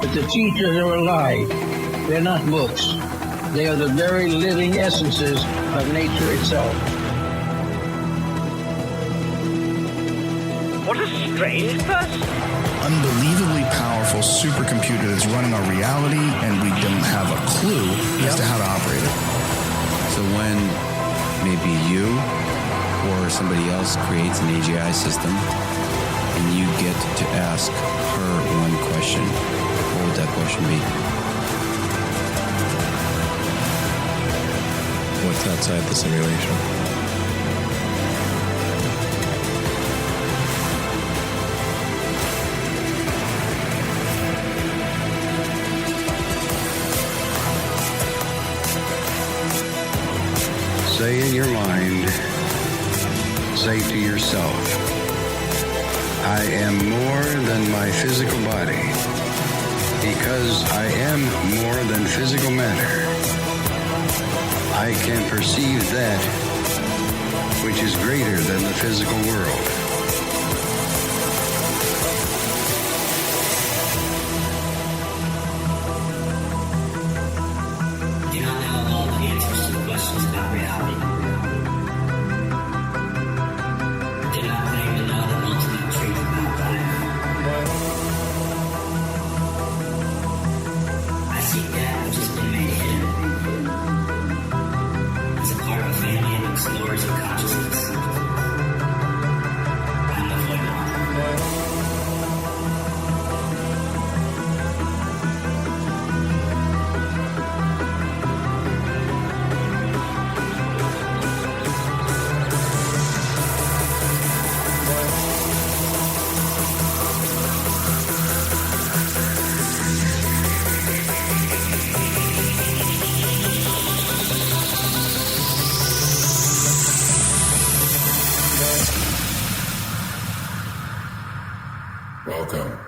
But the teachers are alive. They're not books. They are the very living essences of nature itself. What a strange person. Unbelievably powerful supercomputer that's running our reality, and we don't have a clue as to how to operate it. So when maybe you or somebody else creates an AGI system and you get to ask her one question, what would that question be? What's outside the simulation? Say in your mind, say to yourself, I am more than my physical body, because I am more than physical matter. I can perceive that which is greater than the physical world.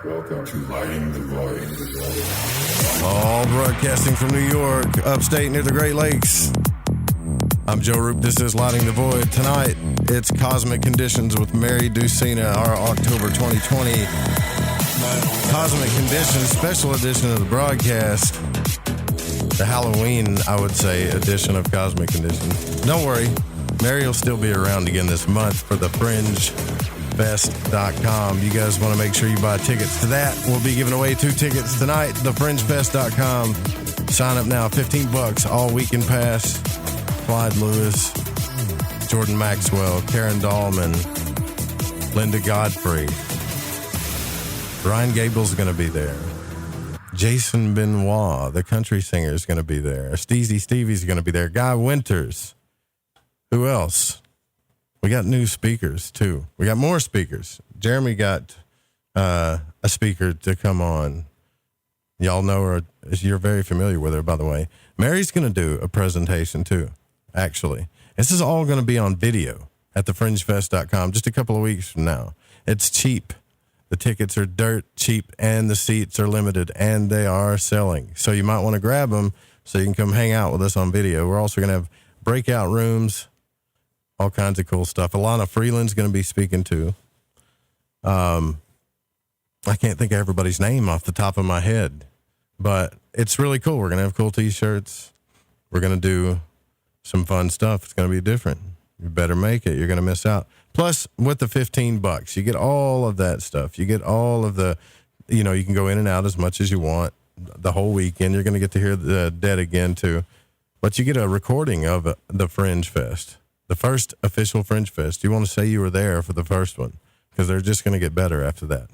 Welcome to Lighting the Void. All broadcasting from New York, upstate near the Great Lakes. I'm Joe Roop. This is Lighting the Void. Tonight, it's Cosmic Conditions with Mary Dusina, our October 2020 Cosmic Conditions special edition of the broadcast. The Halloween, I would say, edition of Cosmic Conditions. Don't worry, Mary will still be around again this month for the FringeFest.com. You guys want to make sure you buy tickets to that. We'll be giving away 2 tickets tonight, thefringefest.com. Sign up now, $15 all weekend pass. Clyde Lewis, Jordan Maxwell, Karen Dahlman, Linda Godfrey. Ryan Gable's going to be there. Jason Benoit, the country singer, is going to be there. Steezy Stevie's going to be there. Guy Winters. Who else? We got new speakers, too. We got more speakers. Jeremy got a speaker to come on. Y'all know her. You're very familiar with her, by the way. Mary's going to do a presentation, too, actually. This is all going to be on video at thefringefest.com just a couple of weeks from now. It's cheap. The tickets are dirt cheap, and the seats are limited, and they are selling. So you might want to grab them so you can come hang out with us on video. We're also going to have breakout rooms, all kinds of cool stuff. Alana Freeland's going to be speaking too. I can't think of everybody's name off the top of my head, but it's really cool. We're going to have cool T-shirts. We're going to do some fun stuff. It's going to be different. You better make it. You're going to miss out. Plus, with the $15, you get all of that stuff. You get all of the, you can go in and out as much as you want the whole weekend. You're going to get to hear the Dead again, too. But you get a recording of the Fringe Fest, the first official Fringe Fest. You want to say you were there for the first one, because they're just going to get better after that.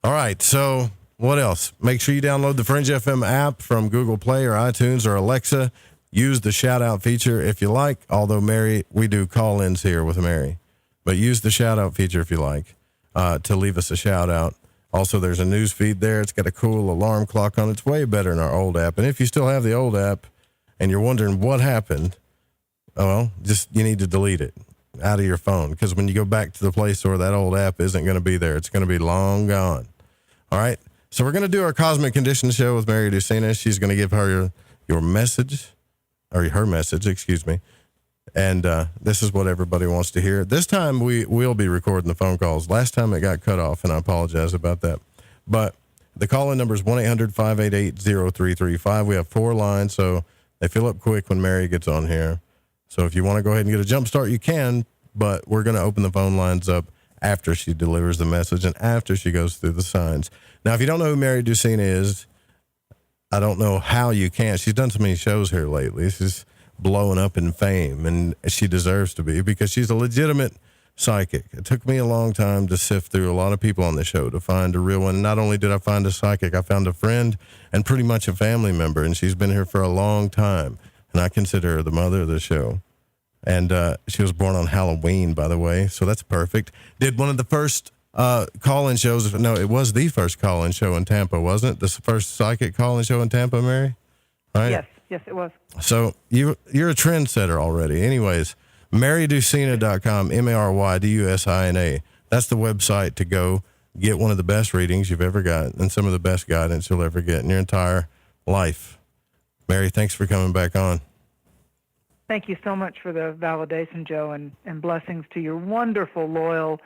All right, so what else? Make sure you download the Fringe FM app from Google Play or iTunes or Alexa. Use the shout-out feature if you like, although, Mary, we do call-ins here with Mary. But use the shout-out feature if you like to leave us a shout-out. Also, there's a news feed there. It's got a cool alarm clock on it. It's way better than our old app. And if you still have the old app and you're wondering what happened, well, you need to delete it out of your phone, because when you go back to the Play Store, that old app isn't going to be there. It's going to be long gone. All right? So we're going to do our Cosmic Conditions show with Mary Dusina. She's going to give her your message. Or her message, excuse me. And this is what everybody wants to hear. This time we will be recording the phone calls. Last time it got cut off, and I apologize about that. But The call-in number is 1-800-588-0335. We have 4 lines, so they fill up quick when Mary gets on here. So if you want to go ahead and get a jump start, you can, but we're going to open the phone lines up after she delivers the message and after she goes through the signs. Now, if you don't know who Mary Dusina is, I don't know how you can. She's done so many shows here lately. She's blowing up in fame, and she deserves to be because she's a legitimate psychic. It took me a long time to sift through a lot of people on the show to find a real one. Not only did I find a psychic, I found a friend and pretty much a family member, and she's been here for a long time, and I consider her the mother of the show. And she was born on Halloween, by the way, so that's perfect. Did one of the first call-in shows. No, it was the first call-in show in Tampa, wasn't it? The first psychic call-in show in Tampa, Mary? Right? Yes, it was. So you're a trendsetter already. Anyways, MaryDusina.com, MaryDusina. That's the website to go get one of the best readings you've ever got and some of the best guidance you'll ever get in your entire life. Mary, thanks for coming back on. Thank you so much for the validation, Joe, and blessings to your wonderful, loyal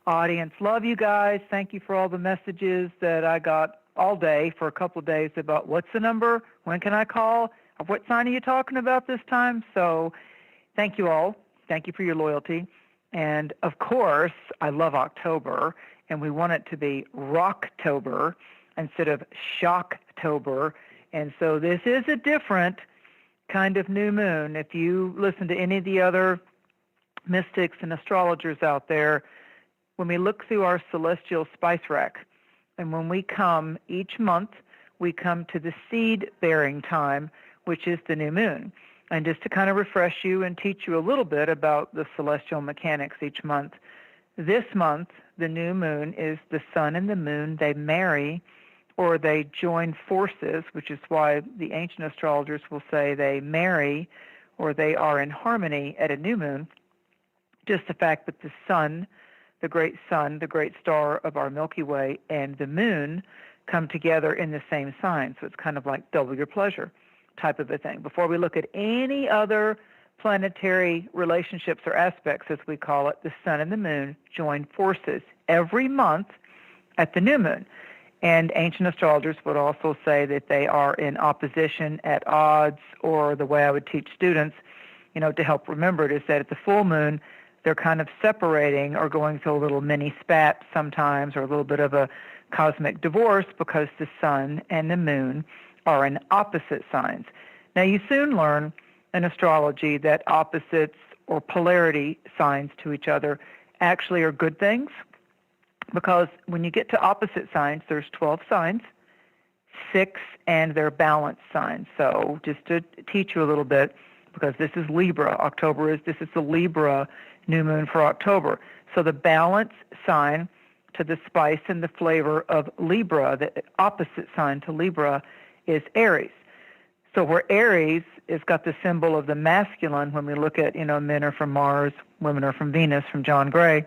audience. Love you guys. Thank you for all the messages that I got all day for a couple of days about what's the number, when can I call, what sign are you talking about this time? So thank you all. Thank you for your loyalty. And, of course, I love October, and we want it to be Rocktober instead of Shocktober. And so this is a different kind of new moon. If you listen to any of the other mystics and astrologers out there, when we look through our celestial spice rack, and when we come each month, we come to the seed-bearing time, which is the new moon. And just to kind of refresh you and teach you a little bit about the celestial mechanics each month, this month, the new moon is the sun and the moon. They marry or they join forces, which is why the ancient astrologers will say they marry or they are in harmony at a new moon. Just the fact that the sun, the great star of our Milky Way, and the moon come together in the same sign. So it's kind of like double your pleasure type of a thing. Before we look at any other planetary relationships or aspects, as we call it, the sun and the moon join forces every month at the new moon. And ancient astrologers would also say that they are in opposition, at odds, or the way I would teach students, to help remember it, is that at the full moon, they're kind of separating or going through a little mini spat sometimes, or a little bit of a cosmic divorce, because the sun and the moon are in opposite signs. Now, you soon learn in astrology that opposites or polarity signs to each other actually are good things, because when you get to opposite signs, there's 12 signs, 6, and they're balanced signs. So just to teach you a little bit, because this is Libra, this is the Libra new moon for October. So the balance sign to the spice and the flavor of Libra, the opposite sign to Libra, is Aries. So where Aries has got the symbol of the masculine, when we look at, men are from Mars, women are from Venus, from John Gray,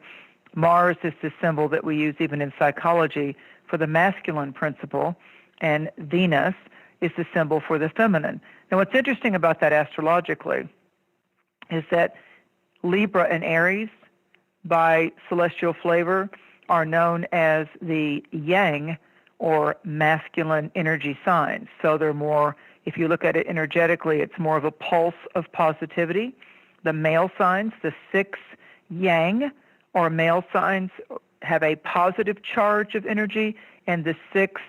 Mars is the symbol that we use even in psychology for the masculine principle, and Venus is the symbol for the feminine. Now, what's interesting about that astrologically is that Libra and Aries, by celestial flavor, are known as the yang, or masculine energy signs. So they're more, if you look at it energetically, it's more of a pulse of positivity. The male signs, the 6 yang, or male signs, have a positive charge of energy, and the 6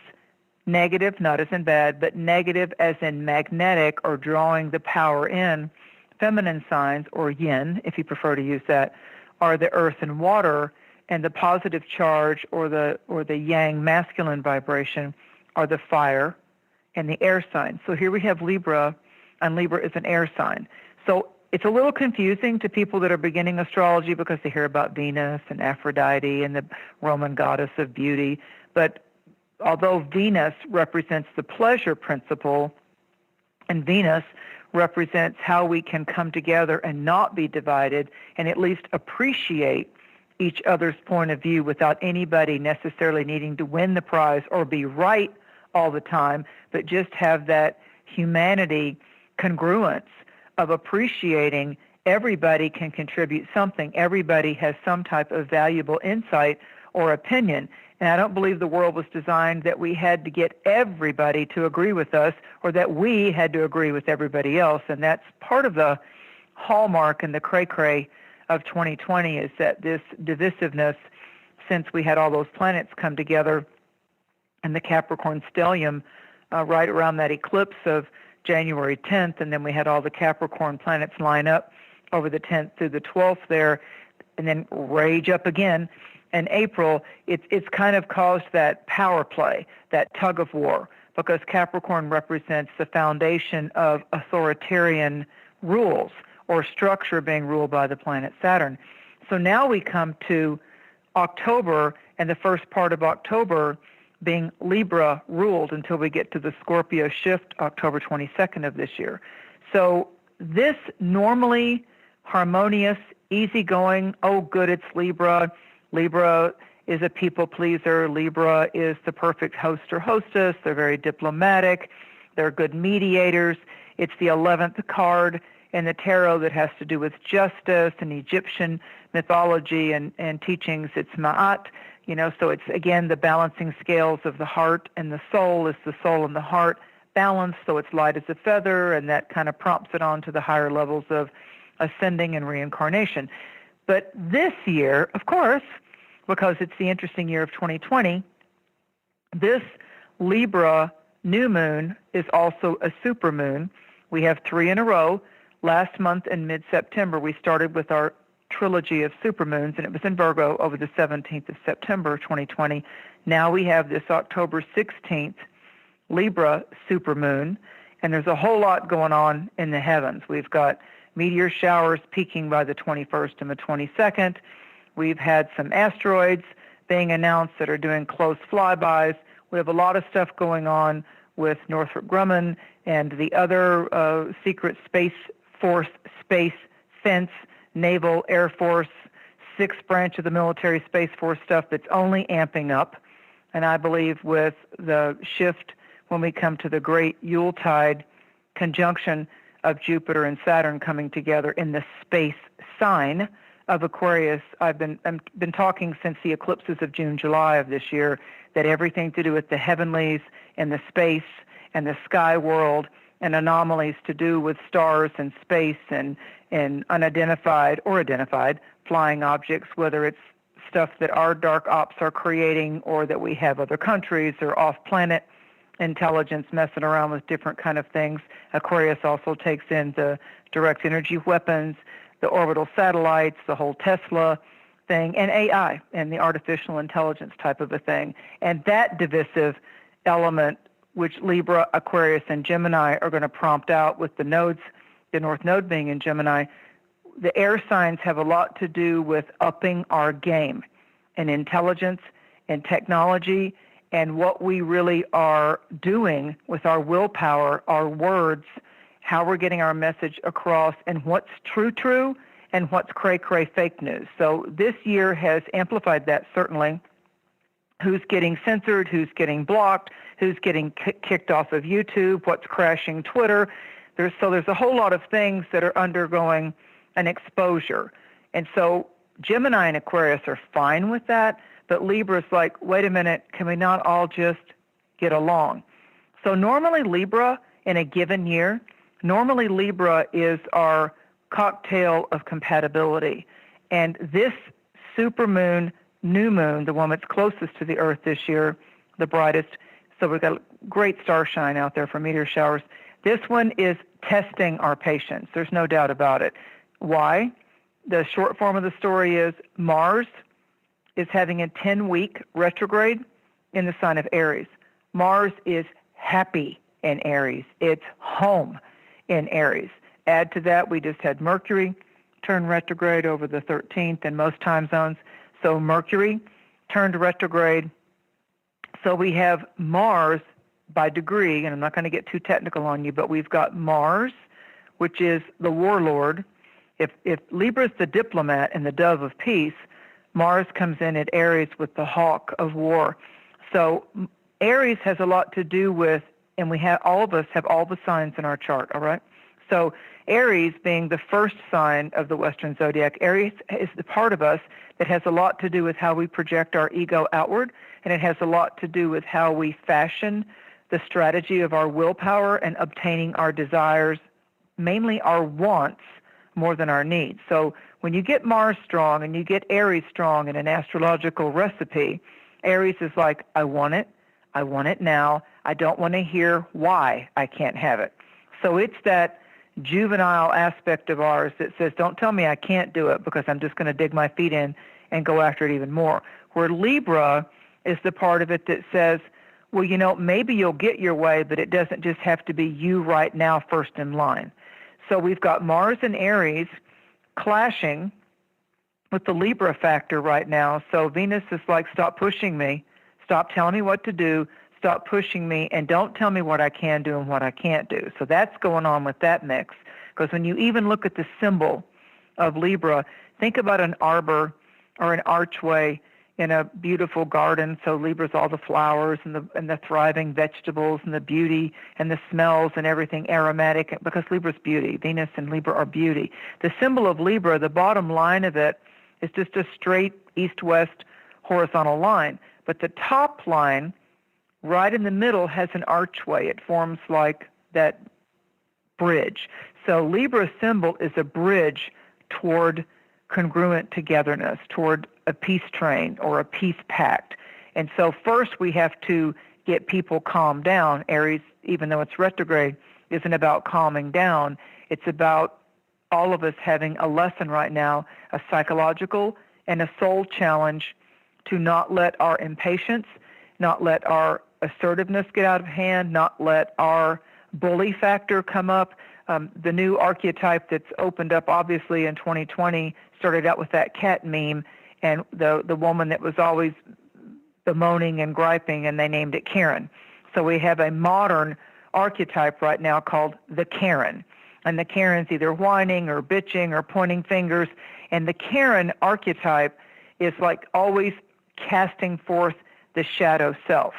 negative, not as in bad, but negative as in magnetic or drawing the power in, feminine signs, or yin, if you prefer to use that, are the earth and water, and the positive charge or the yang masculine vibration are the fire and the air sign. So here we have Libra, and Libra is an air sign. So it's a little confusing to people that are beginning astrology because they hear about Venus and Aphrodite and the Roman goddess of beauty. But although Venus represents the pleasure principle, and Venus represents how we can come together and not be divided and at least appreciate each other's point of view without anybody necessarily needing to win the prize or be right all the time, but just have that humanity congruence of appreciating everybody can contribute something. Everybody has some type of valuable insight or opinion. And I don't believe the world was designed that we had to get everybody to agree with us or that we had to agree with everybody else. And that's part of the hallmark and the cray-cray of 2020 is that this divisiveness, since we had all those planets come together in the Capricorn stellium right around that eclipse of January 10th, and then we had all the Capricorn planets line up over the 10th through the 12th there, and then rage up again in April. It's kind of caused that power play, that tug of war, because Capricorn represents the foundation of authoritarian rules or structure being ruled by the planet Saturn. So now we come to October, and the first part of October being Libra ruled until we get to the Scorpio shift October 22nd of this year. So this normally harmonious, easygoing, oh good, it's Libra. Libra is a people pleaser. Libra is the perfect host or hostess. They're very diplomatic. They're good mediators. It's the 11th card in the tarot that has to do with justice and Egyptian mythology and teachings. It's Ma'at, so it's, again, the balancing scales of the heart and the soul. Is the soul and the heart balanced, so it's light as a feather, and that kind of prompts it on to the higher levels of ascending and reincarnation. But this year, of course, because it's the interesting year of 2020, this Libra new moon is also a supermoon. We have 3 in a row. Last month in mid-September, we started with our trilogy of supermoons, and it was in Virgo over the 17th of September 2020. Now we have this October 16th Libra supermoon, and there's a whole lot going on in the heavens. We've got meteor showers peaking by the 21st and the 22nd. We've had some asteroids being announced that are doing close flybys. We have a lot of stuff going on with Northrop Grumman and the other secret Space Force, Space Fence, Naval, Air Force, 6th branch of the military Space Force stuff that's only amping up. And I believe with the shift when we come to the great Yuletide conjunction of Jupiter and Saturn coming together in the space sign of Aquarius, I've been talking since the eclipses of June, July of this year, that everything to do with the heavenlies and the space and the sky world and anomalies to do with stars and space and unidentified or identified flying objects, whether it's stuff that our dark ops are creating or that we have other countries or off-planet intelligence messing around with different kind of things. Aquarius also takes in the direct energy weapons, the orbital satellites, the whole Tesla thing, and AI and the artificial intelligence type of a thing. And that divisive element, which Libra, Aquarius, and Gemini are going to prompt out with the nodes, the North Node being in Gemini, the air signs have a lot to do with upping our game in intelligence and technology and what we really are doing with our willpower, our words, how we're getting our message across, and what's true and what's cray-cray fake news. So this year has amplified that, certainly. Who's getting censored, who's getting blocked, who's getting kicked off of YouTube, what's crashing Twitter. There's a whole lot of things that are undergoing an exposure. And so Gemini and Aquarius are fine with that, but Libra's like, wait a minute, can we not all just get along? So normally Libra in a given year, Libra is our cocktail of compatibility. And this supermoon, new moon, the one that's closest to the Earth this year, the brightest, so we've got great starshine out there for meteor showers. This one is testing our patience. There's no doubt about it. Why? The short form of the story is Mars is having a 10-week retrograde in the sign of Aries. Mars is happy in Aries. It's home in Aries. Add to that, we just had Mercury turn retrograde over the 13th in most time zones. So Mercury turned retrograde. So we have Mars by degree, and I'm not going to get too technical on you, but we've got Mars, which is the warlord. If Libra's the diplomat and the dove of peace, Mars comes in at Aries with the hawk of war. So Aries has a lot to do with, and we have all of us have all the signs in our chart, all right? So Aries, being the first sign of the Western zodiac, Aries is the part of us that has a lot to do with how we project our ego outward, and it has a lot to do with how we fashion the strategy of our willpower and obtaining our desires, mainly our wants, more than our needs. So when you get Mars strong and you get Aries strong in an astrological recipe, Aries is like, I want it now, I don't want to hear why I can't have it. So it's that juvenile aspect of ours that says, don't tell me I can't do it because I'm just going to dig my feet in and go after it even more. Where Libra is the part of it that says, well, maybe you'll get your way, but it doesn't just have to be you right now first in line. So we've got Mars and Aries clashing with the Libra factor right now. So Venus is like, stop pushing me, stop telling me what to do, stop pushing me, and don't tell me what I can do and what I can't do. So that's going on with that mix. Because when you even look at the symbol of Libra, think about an arbor or an archway in a beautiful garden. So Libra's all the flowers and the thriving vegetables and the beauty and the smells and everything aromatic, because Libra's beauty. Venus and Libra are beauty. The symbol of Libra, the bottom line of it, is just a straight east-west horizontal line. But the top line, right in the middle, has an archway. It forms like that bridge. So Libra's symbol is a bridge toward congruent togetherness, toward a peace train or a peace pact. And so first we have to get people calmed down. Aries, even though it's retrograde, isn't about calming down. It's about all of us having a lesson right now, a psychological and a soul challenge to not let our impatience, not let our assertiveness get out of hand, not let our bully factor come up. The new archetype that's opened up, obviously, in 2020 started out with that cat meme and the woman that was always bemoaning and griping, and they named it Karen. So we have a modern archetype right now called the Karen. And the Karen's either whining or bitching or pointing fingers. And the Karen archetype is like always casting forth the shadow self.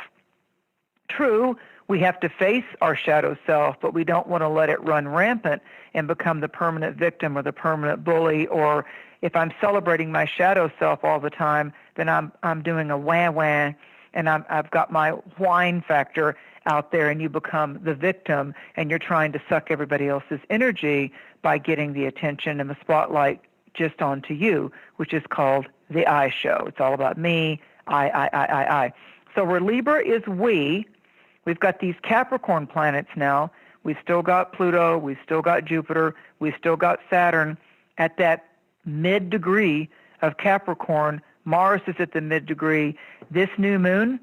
True, we have to face our shadow self, but we don't want to let it run rampant and become the permanent victim or the permanent bully. Or if I'm celebrating my shadow self all the time, then I'm doing a wah-wah, and I've got my whine factor out there, and you become the victim, and you're trying to suck everybody else's energy by getting the attention and the spotlight just onto you, which is called the I show. It's all about me, I. So where Libra is we've got these Capricorn planets now. We've still got Pluto, we've still got Jupiter, we've still got Saturn at that mid-degree of Capricorn. Mars is at the mid-degree. This new moon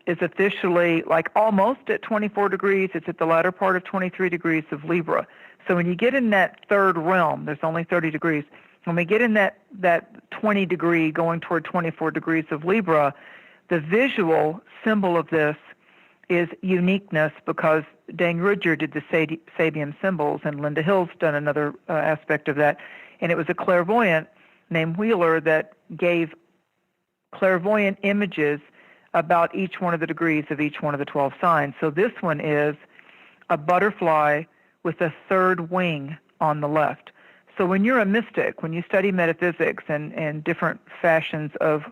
is officially like almost at 24 degrees. It's at the latter part of 23 degrees of Libra. So when you get in that third realm, there's only 30 degrees. When we get in that 20 degree going toward 24 degrees of Libra, the visual symbol of this is uniqueness, because Dane Rudger did the Sabian symbols, and Linda Hill's done another aspect of that. And it was a clairvoyant named Wheeler that gave clairvoyant images about each one of the degrees of each one of the 12 signs. So this one is a butterfly with a third wing on the left. So when you're a mystic, when you study metaphysics and different fashions of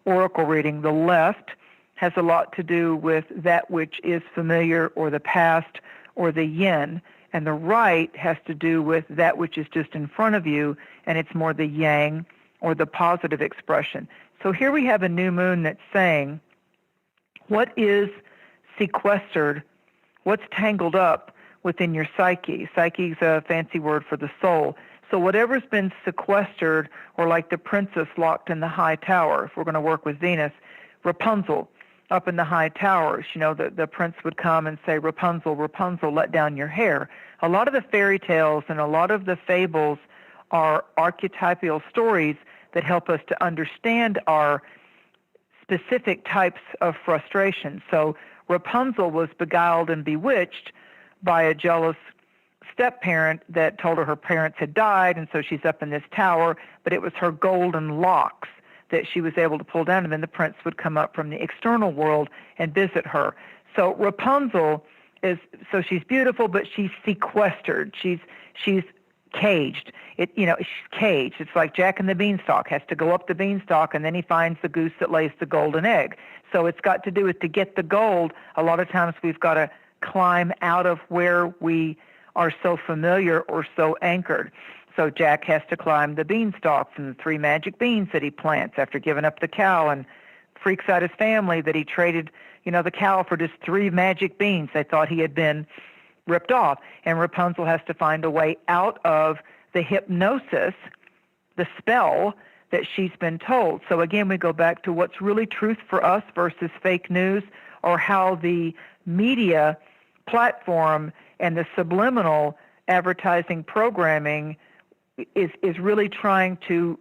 oracle reading, the left has a lot to do with that which is familiar or the past or the yin, and the right has to do with that which is just in front of you, and it's more the yang or the positive expression. So here we have a new moon that's saying, what is sequestered, what's tangled up within your psyche? Psyche is a fancy word for the soul. So whatever's been sequestered, or like the princess locked in the high tower, if we're going to work with Venus, Rapunzel up in the high towers, the prince would come and say, Rapunzel, Rapunzel, let down your hair. A lot of the fairy tales and a lot of the fables are archetypal stories that help us to understand our specific types of frustration. So Rapunzel was beguiled and bewitched by a jealous step-parent that told her her parents had died, and so she's up in this tower, but it was her golden locks that she was able to pull down, and then the prince would come up from the external world and visit her. So Rapunzel she's beautiful, but she's sequestered. She's caged. She's caged. It's like Jack and the Beanstalk has to go up the beanstalk, and then he finds the goose that lays the golden egg. So it's got to do with, to get the gold, a lot of times we've got to climb out of where we are so familiar or so anchored. So Jack has to climb the beanstalk from the 3 magic beans that he plants after giving up the cow, and freaks out his family that he traded, the cow for just 3 magic beans. They thought he had been ripped off. And Rapunzel has to find a way out of the hypnosis, the spell that she's been told. So again, we go back to what's really truth for us versus fake news, or how the media platform and the subliminal advertising programming is really trying to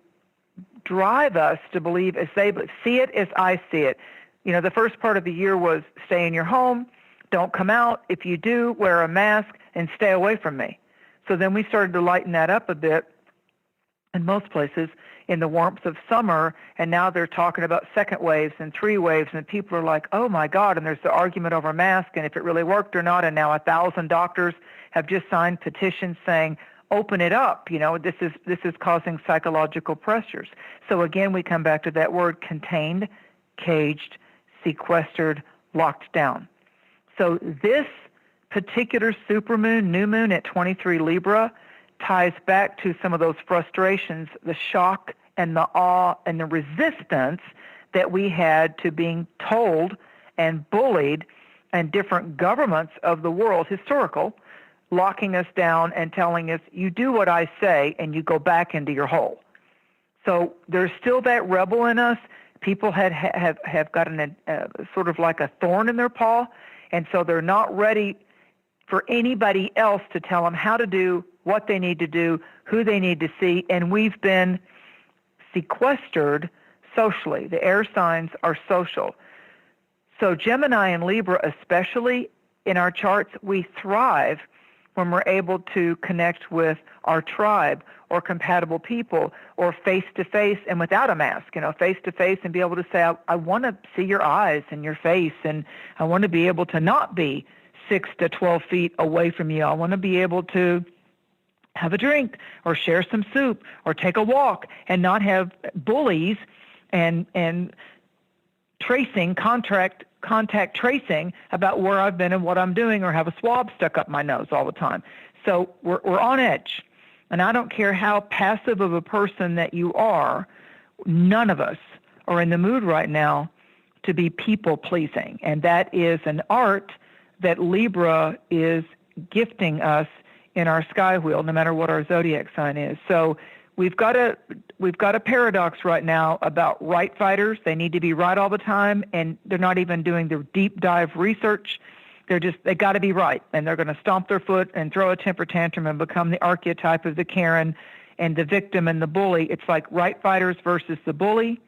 drive us to believe as they see it as I see it. The first part of the year was stay in your home, don't come out. If you do, wear a mask and stay away from me. So then we started to lighten that up a bit in most places in the warmth of summer, and now they're talking about 2nd waves and 3 waves, and people are like, oh my God, and there's the argument over mask and if it really worked or not, and now 1,000 doctors have just signed petitions saying, open it up. This is causing psychological pressures. So again, we come back to that word: contained, caged, sequestered, locked down. So this particular supermoon, new moon at 23 Libra, ties back to some of those frustrations, the shock and the awe and the resistance that we had to being told and bullied, and different governments of the world, historical, locking us down and telling us, you do what I say and you go back into your hole. So there's still that rebel in us. People have gotten sort of like a thorn in their paw, and so they're not ready for anybody else to tell them how to do what they need to do, who they need to see, and we've been sequestered socially. The air signs are social. So Gemini and Libra, especially in our charts, we thrive when we're able to connect with our tribe or compatible people, or face-to-face and without a mask, face-to-face, and be able to say, I want to see your eyes and your face, and I want to be able to not be 6 to 12 feet away from you. I want to be able to have a drink or share some soup or take a walk and not have bullies and tracing, contact tracing about where I've been and what I'm doing, or have a swab stuck up my nose all the time. So we're on edge. And I don't care how passive of a person that you are, none of us are in the mood right now to be people-pleasing. And that is an art that Libra is gifting us in our sky wheel, no matter what our zodiac sign is. So we've got a paradox right now about right fighters. They need to be right all the time, and they're not even doing their deep dive research. They got to be right, and they're going to stomp their foot and throw a temper tantrum and become the archetype of the Karen and the victim and the bully. It's like right fighters versus the bully,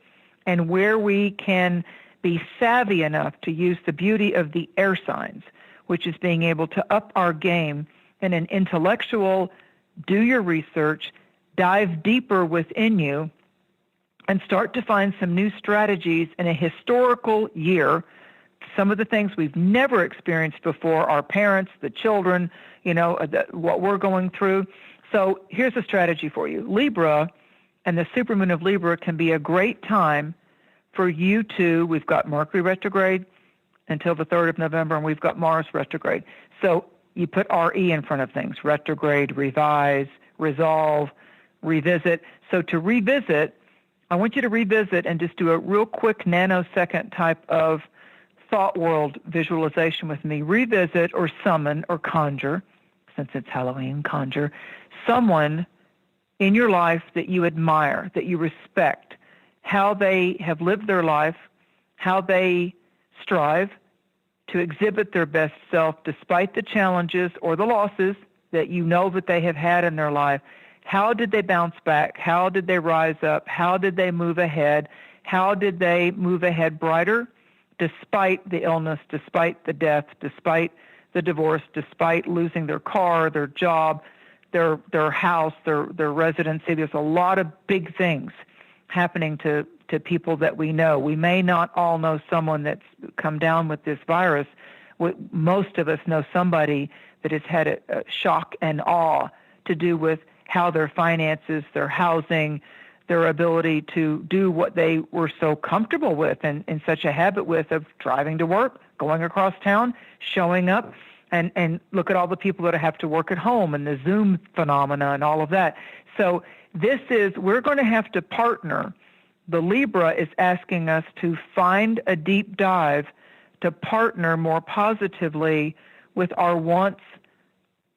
and where we can be savvy enough to use the beauty of the air signs, which is being able to up our game in an intellectual, do your research, dive deeper within you, and start to find some new strategies in a historical year. Some of the things we've never experienced before, our parents, the children, what we're going through. So here's a strategy for you. Libra and the supermoon of Libra can be a great time for you to, we've got Mercury retrograde until the 3rd of November, and we've got Mars retrograde. So you put RE in front of things: retrograde, revise, resolve, revisit. So to revisit, I want you to revisit and just do a real quick nanosecond type of thought world visualization with me. Revisit or summon or conjure, since it's Halloween, conjure someone in your life that you admire, that you respect, how they have lived their life, how they strive to exhibit their best self despite the challenges or the losses that you know that they have had in their life. How did they bounce back? How did they rise up? How did they move ahead? How did they move ahead brighter despite the illness, despite the death, despite the divorce, despite losing their car, their job, their house, their residency? There's a lot of big things happening to people that we know. We may not all know someone that's come down with this virus. Most of us know somebody that has had a shock and awe to do with how their finances, their housing, their ability to do what they were so comfortable with and in such a habit with of driving to work, going across town, showing up, and look at all the people that have to work at home and the Zoom phenomena and all of that. So we're going to have to partner. The Libra is asking us to find a deep dive to partner more positively with our wants,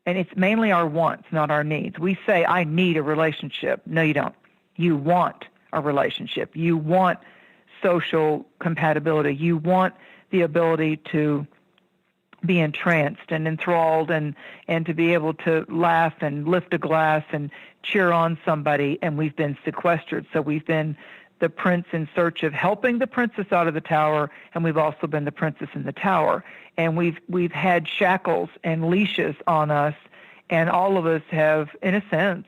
and it's mainly our wants, not our needs. We say, I need a relationship. No, you don't. You want a relationship. You want social compatibility. You want the ability to be entranced and enthralled and to be able to laugh and lift a glass and cheer on somebody, and we've been sequestered. So we've been the prince in search of helping the princess out of the tower, and we've also been the princess in the tower. And we've had shackles and leashes on us, and all of us have, in a sense,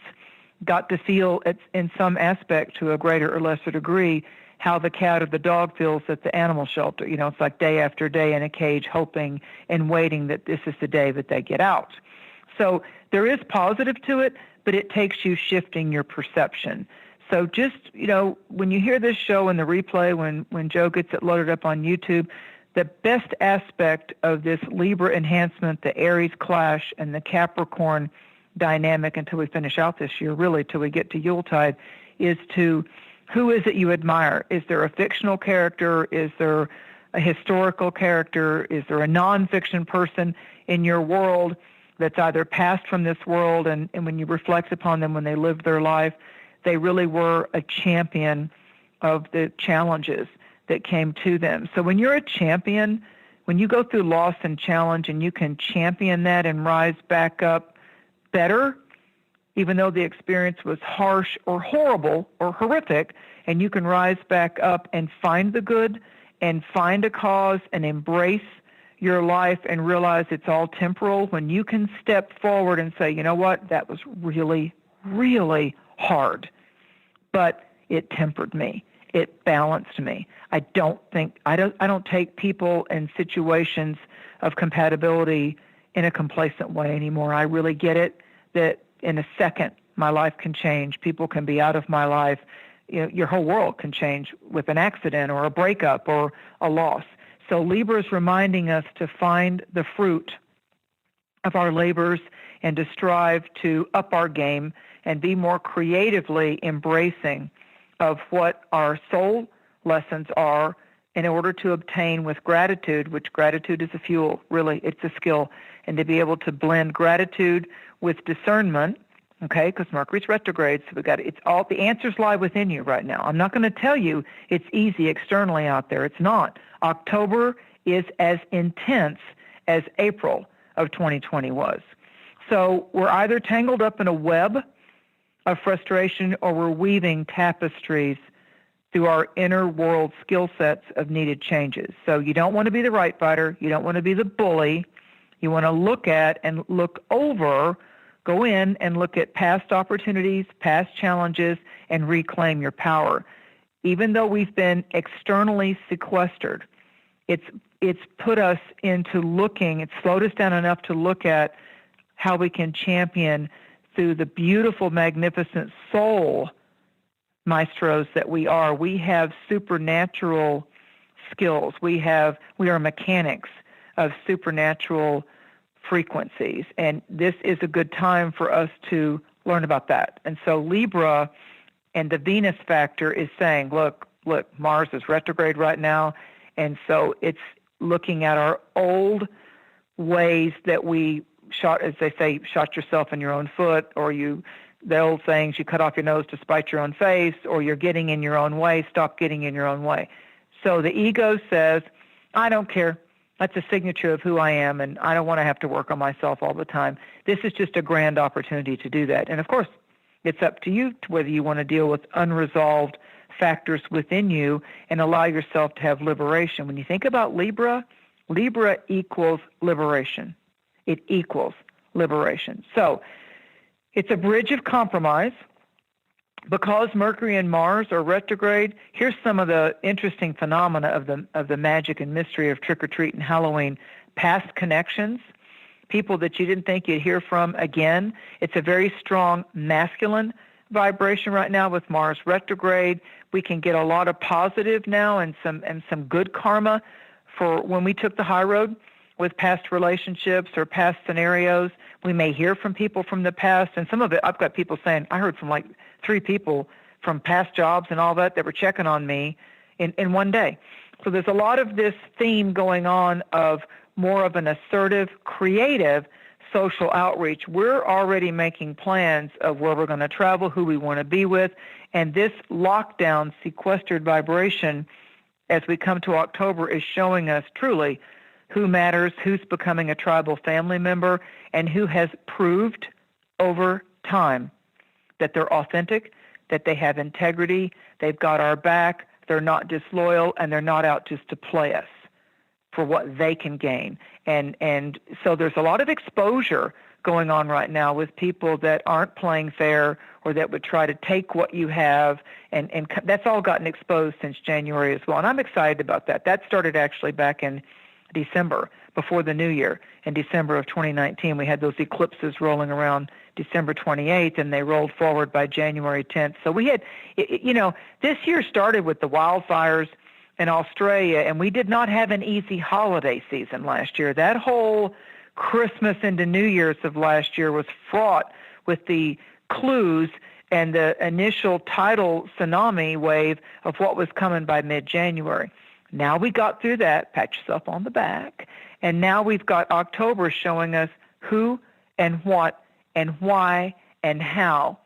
got to feel in some aspect to a greater or lesser degree how the cat or the dog feels at the animal shelter. You know, it's like day after day in a cage, hoping and waiting that this is the day that they get out. So there is positive to it, but it takes you shifting your perception. So just, you know, when you hear this show in the replay, when Joe gets it loaded up on YouTube, the best aspect of this Libra enhancement, the Aries clash, and the Capricorn dynamic until we finish out this year, really till we get to Yuletide, is to who is it you admire? Is there a fictional character? Is there a historical character? Is there a nonfiction person in your world that's either passed from this world, and when you reflect upon them when they lived their life, they really were a champion of the challenges that came to them. So when you're a champion, when you go through loss and challenge and you can champion that and rise back up better, even though the experience was harsh or horrible or horrific, and you can rise back up and find the good and find a cause and embrace your life and realize it's all temporal, when you can step forward and say, you know what, that was really, really hard, but it tempered me. It balanced me. I don't take people and situations of compatibility in a complacent way anymore. I really get it that in a second my life can change. People can be out of my life. You know, your whole world can change with an accident or a breakup or a loss. So Libra is reminding us to find the fruit of our labors and to strive to up our game and be more creatively embracing of what our soul lessons are in order to obtain with gratitude, which gratitude is a fuel, really, it's a skill, and to be able to blend gratitude with discernment, okay, because Mercury's retrograde, so the answers lie within you right now. I'm not going to tell you it's easy externally out there. It's not. October is as intense as April of 2020 was. So we're either tangled up in a web of frustration or we're weaving tapestries through our inner world skill sets of needed changes. So you don't want to be the right fighter. You don't want to be the bully. You want to look at and look over, go in and look at past opportunities, past challenges, and reclaim your power. Even though we've been externally sequestered, it's put us into looking, it's slowed us down enough to look at how we can champion through the beautiful, magnificent soul maestros that we are. We have supernatural skills. We are mechanics of supernatural frequencies, and this is a good time for us to learn about that. And so Libra and the Venus factor is saying, look, Mars is retrograde right now, and so it's looking at our old ways that we shot, as they say, shot yourself in your own foot, or the old sayings, you cut off your nose to spite your own face, or you're getting in your own way, stop getting in your own way. So the ego says, I don't care. That's a signature of who I am, and I don't want to have to work on myself all the time. This is just a grand opportunity to do that. And of course, it's up to you to whether you want to deal with unresolved factors within you and allow yourself to have liberation. When you think about Libra equals liberation. It equals liberation. So it's a bridge of compromise. Because Mercury and Mars are retrograde, here's some of the interesting phenomena of the magic and mystery of trick-or-treat and Halloween. Past connections, people that you didn't think you'd hear from again. It's a very strong masculine vibration right now with Mars retrograde. We can get a lot of positive now and some good karma for when we took the high road with past relationships or past scenarios. We may hear from people from the past, and some of it, I've got people saying, I heard from like 3 people from past jobs and all that were checking on me in one day. So there's a lot of this theme going on of more of an assertive, creative social outreach. We're already making plans of where we're going to travel, who we want to be with, and this lockdown, sequestered vibration, as we come to October, is showing us truly who matters, who's becoming a tribal family member, and who has proved over time that they're authentic, that they have integrity, they've got our back, they're not disloyal, and they're not out just to play us for what they can gain. And so there's a lot of exposure going on right now with people that aren't playing fair or that would try to take what you have, and that's all gotten exposed since January as well. And I'm excited about that. That started actually back in December, before the new year. In December of 2019, we had those eclipses rolling around December 28th, and they rolled forward by January 10th. So we had, this year started with the wildfires in Australia, and we did not have an easy holiday season last year. That whole Christmas into New Year's of last year was fraught with the clues and the initial tidal tsunami wave of what was coming by mid-January. Now we got through that, pat yourself on the back, and now we've got October showing us who and what and why and how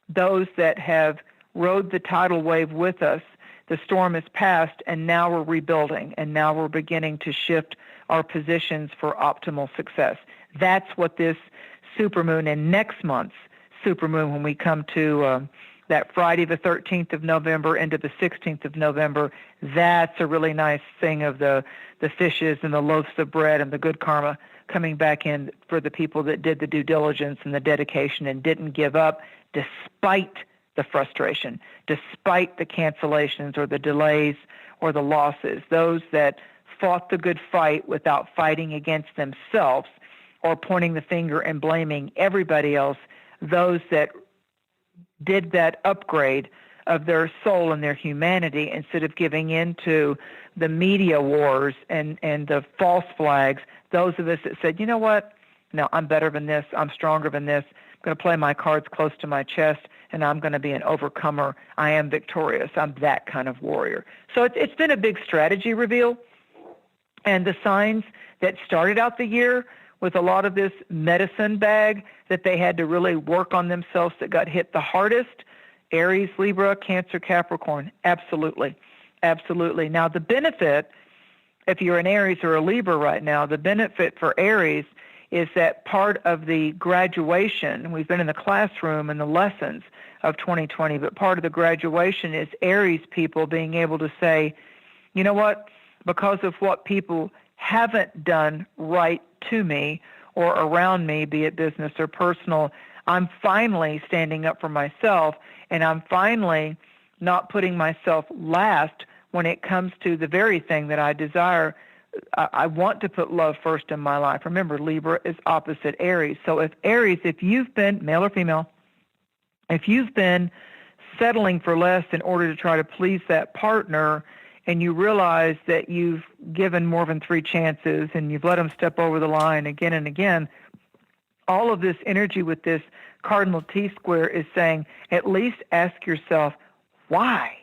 those that have rode the tidal wave with us, the storm has passed, and now we're rebuilding, and now we're beginning to shift our positions for optimal success. That's what this supermoon and next month's supermoon, when we come to that Friday the 13th of November into the 16th of November, that's a really nice thing of the fishes and the loaves of bread and the good karma coming back in for the people that did the due diligence and the dedication and didn't give up despite the frustration, despite the cancellations or the delays or the losses. Those that fought the good fight without fighting against themselves or pointing the finger and blaming everybody else, those that did that upgrade of their soul and their humanity instead of giving in to the media wars and the false flags, those of us that said, you know what, no, I'm better than this, I'm stronger than this, I'm going to play my cards close to my chest, and I'm going to be an overcomer, I am victorious, I'm that kind of warrior. So it's been a big strategy reveal, and the signs that started out the year with a lot of this medicine bag that they had to really work on themselves that got hit the hardest, Aries, Libra, Cancer, Capricorn, absolutely, absolutely. Now the benefit, if you're an Aries or a Libra right now, the benefit for Aries is that part of the graduation, we've been in the classroom and the lessons of 2020, but part of the graduation is Aries people being able to say, you know what, because of what people haven't done right to me or around me, be it business or personal, I'm finally standing up for myself, and I'm finally not putting myself last when it comes to the very thing that I desire. I want to put love first in my life. Remember, Libra is opposite Aries. So if Aries, if you've been, male or female, if you've been settling for less in order to try to please that partner, and you realize that you've given more than 3 chances and you've let them step over the line again and again, all of this energy with this cardinal T-square is saying, at least ask yourself why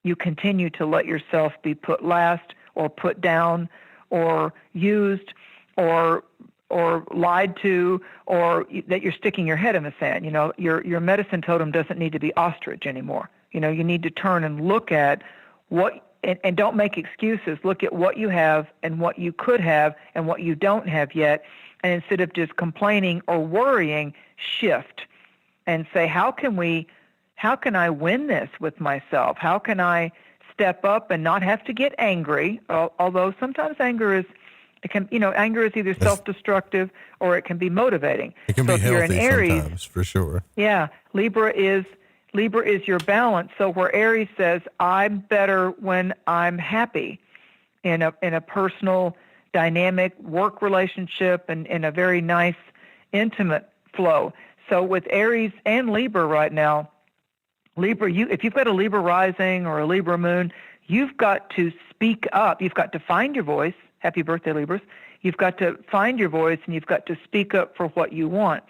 you continue to let yourself be put last or put down or used or lied to, or that you're sticking your head in the sand. You know, your medicine totem doesn't need to be ostrich anymore. You know, you need to turn and look at what, and don't make excuses. Look at what you have and what you could have and what you don't have yet. And instead of just complaining or worrying, shift and say, how can I win this with myself? How can I step up and not have to get angry? Although sometimes anger is either self-destructive or it can be motivating. It can so be if you're an healthy Aries, sometimes, for sure. Yeah, Libra is your balance. So where Aries says, I'm better when I'm happy in a personal dynamic work relationship and in a very nice, intimate flow. So with Aries and Libra right now, Libra, if you've got a Libra rising or a Libra moon, you've got to speak up. You've got to find your voice. Happy birthday, Libras. You've got to find your voice, and you've got to speak up for what you want.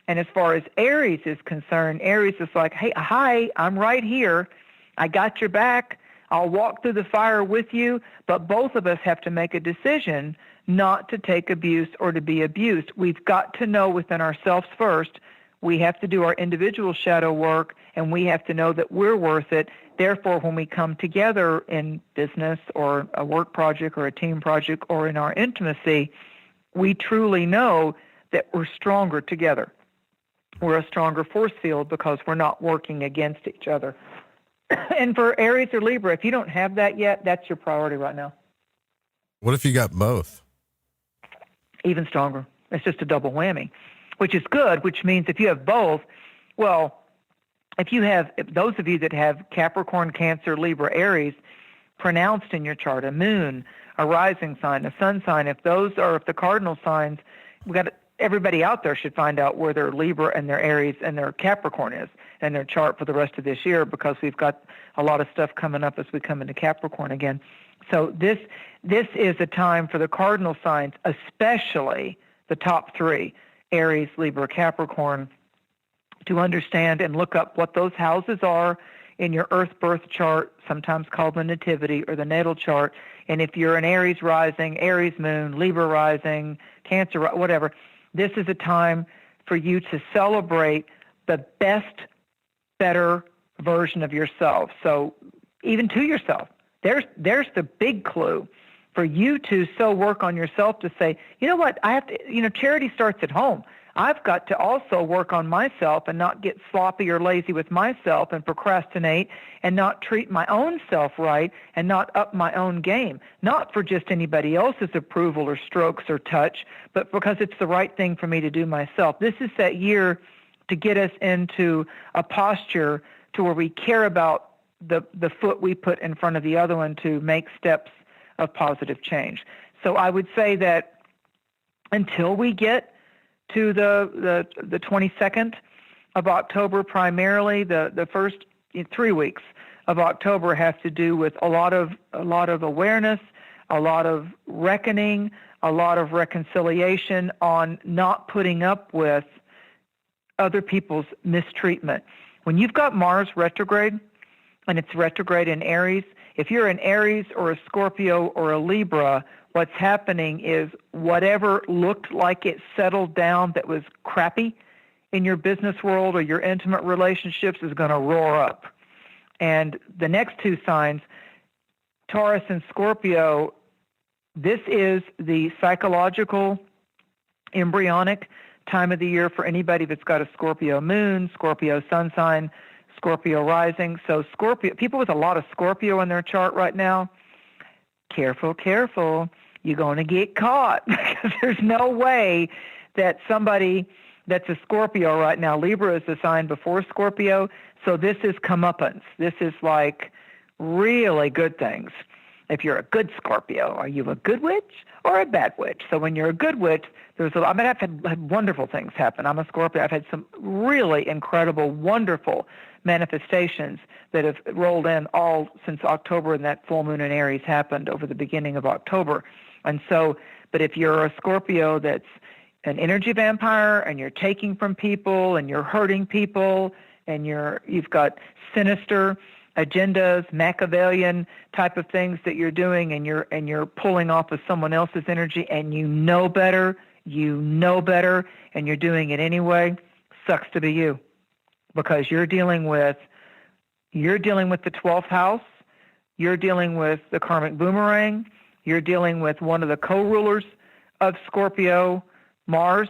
And as far as Aries is concerned, Aries is like, hey, hi, I'm right here. I got your back. I'll walk through the fire with you. But both of us have to make a decision not to take abuse or to be abused. We've got to know within ourselves first. We have to do our individual shadow work, and we have to know that we're worth it. Therefore, when we come together in business or a work project or a team project or in our intimacy, we truly know that we're stronger together. We're a stronger force field because we're not working against each other. And for Aries or Libra, if you don't have that yet, that's your priority right now. What if you got both? Even stronger. It's just a double whammy, which is good, which means if you have both, well, if those of you that have Capricorn, Cancer, Libra, Aries pronounced in your chart, a moon, a rising sign, a sun sign, if the cardinal signs, everybody out there should find out where their Libra and their Aries and their Capricorn is in their chart for the rest of this year, because we've got a lot of stuff coming up as we come into Capricorn again. So this is a time for the cardinal signs, especially the top three, Aries, Libra, Capricorn, to understand and look up what those houses are in your earth birth chart, sometimes called the nativity or the natal chart. And if you're an Aries rising, Aries moon, Libra rising, Cancer, whatever, this is a time for you to celebrate the best, better version of yourself. So even to yourself, there's the big clue for you to so work on yourself to say, you know what, I have to, charity starts at home. I've got to also work on myself and not get sloppy or lazy with myself and procrastinate and not treat my own self right and not up my own game, not for just anybody else's approval or strokes or touch, but because it's the right thing for me to do myself. This is that year to get us into a posture to where we care about the foot we put in front of the other one to make steps of positive change. So I would say that until we get to the 22nd of October, primarily the first 3 weeks of October have to do with a lot of awareness, a lot of reckoning, a lot of reconciliation on not putting up with other people's mistreatment. When you've got Mars retrograde, and it's retrograde in Aries, if you're an Aries or a Scorpio or a Libra, what's happening is whatever looked like it settled down that was crappy in your business world or your intimate relationships is going to roar up. And the next two signs, Taurus and Scorpio, this is the psychological, embryonic time of the year for anybody that's got a Scorpio moon, Scorpio sun sign, Scorpio rising. So Scorpio, people with a lot of Scorpio in their chart right now, careful, you're going to get caught because there's no way that somebody that's a Scorpio right now, Libra is the sign before Scorpio, so this is comeuppance. This is like really good things. If you're a good Scorpio, are you a good witch or a bad witch? So when you're a good witch, I've had wonderful things happen. I'm a Scorpio. I've had some really incredible, wonderful manifestations that have rolled in all since October, and that full moon in Aries happened over the beginning of October. And so, but if you're a Scorpio that's an energy vampire and you're taking from people and you're hurting people and you've got sinister agendas, Machiavellian type of things that you're doing, and you're pulling off of someone else's energy, and you know better, and you're doing it anyway, sucks to be you, because you're dealing with the 12th house, you're dealing with the karmic boomerang, you're dealing with one of the co-rulers of Scorpio. Mars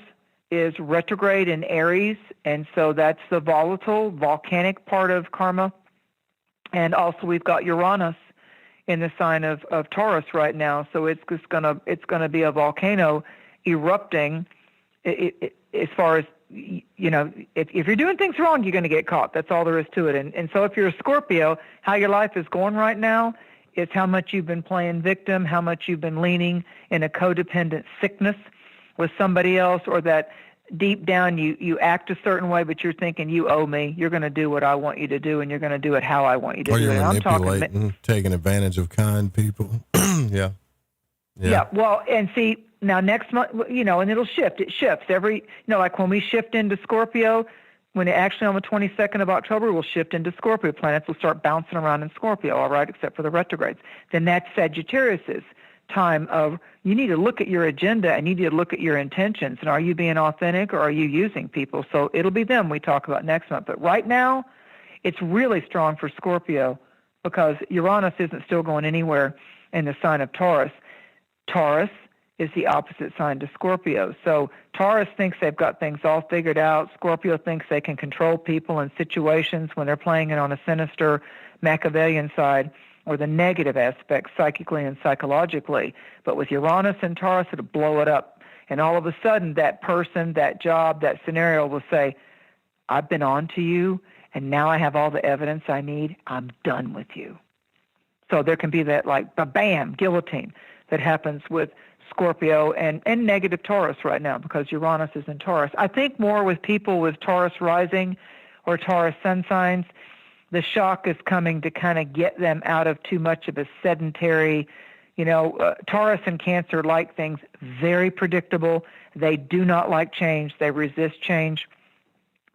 is retrograde in Aries, and so that's the volatile, volcanic part of karma. And also we've got Uranus in the sign of Taurus right now, so it's gonna be a volcano erupting. As far as if you're doing things wrong, you're going to get caught. That's all there is to it. And so if you're a Scorpio, how your life is going right now It's how much you've been playing victim, how much you've been leaning in a codependent sickness with somebody else, or that deep down you act a certain way, but you're thinking, you owe me. You're going to do what I want you to do, and you're going to do it how I want you to or do you're it. manipulating, taking advantage of kind people. Yeah. Well, and see, now next month, and it'll shift. It shifts every, like when we shift into Scorpio, when it actually on the 22nd of October, we'll shift into Scorpio. Planets will start bouncing around in Scorpio, all right, except for the retrogrades. Then that's Sagittarius's time of, you need to look at your agenda and you need to look at your intentions. And are you being authentic or are you using people? So it'll be them we talk about next month. But right now, it's really strong for Scorpio because Uranus isn't still going anywhere in the sign of Taurus. Taurus is the opposite sign to Scorpio. So Taurus thinks they've got things all figured out. Scorpio thinks they can control people and situations when they're playing it on a sinister Machiavellian side or the negative aspects psychically and psychologically. But with Uranus and Taurus, it'll blow it up. And all of a sudden, that person, that job, that scenario will say, I've been on to you, and now I have all the evidence I need. I'm done with you. So there can be that, like, bam, guillotine that happens with Scorpio and negative Taurus right now because Uranus is in Taurus. I think more with people with Taurus rising or Taurus sun signs, the shock is coming to kind of get them out of too much of a sedentary, Taurus and Cancer like things very predictable. They do not like change. They resist change.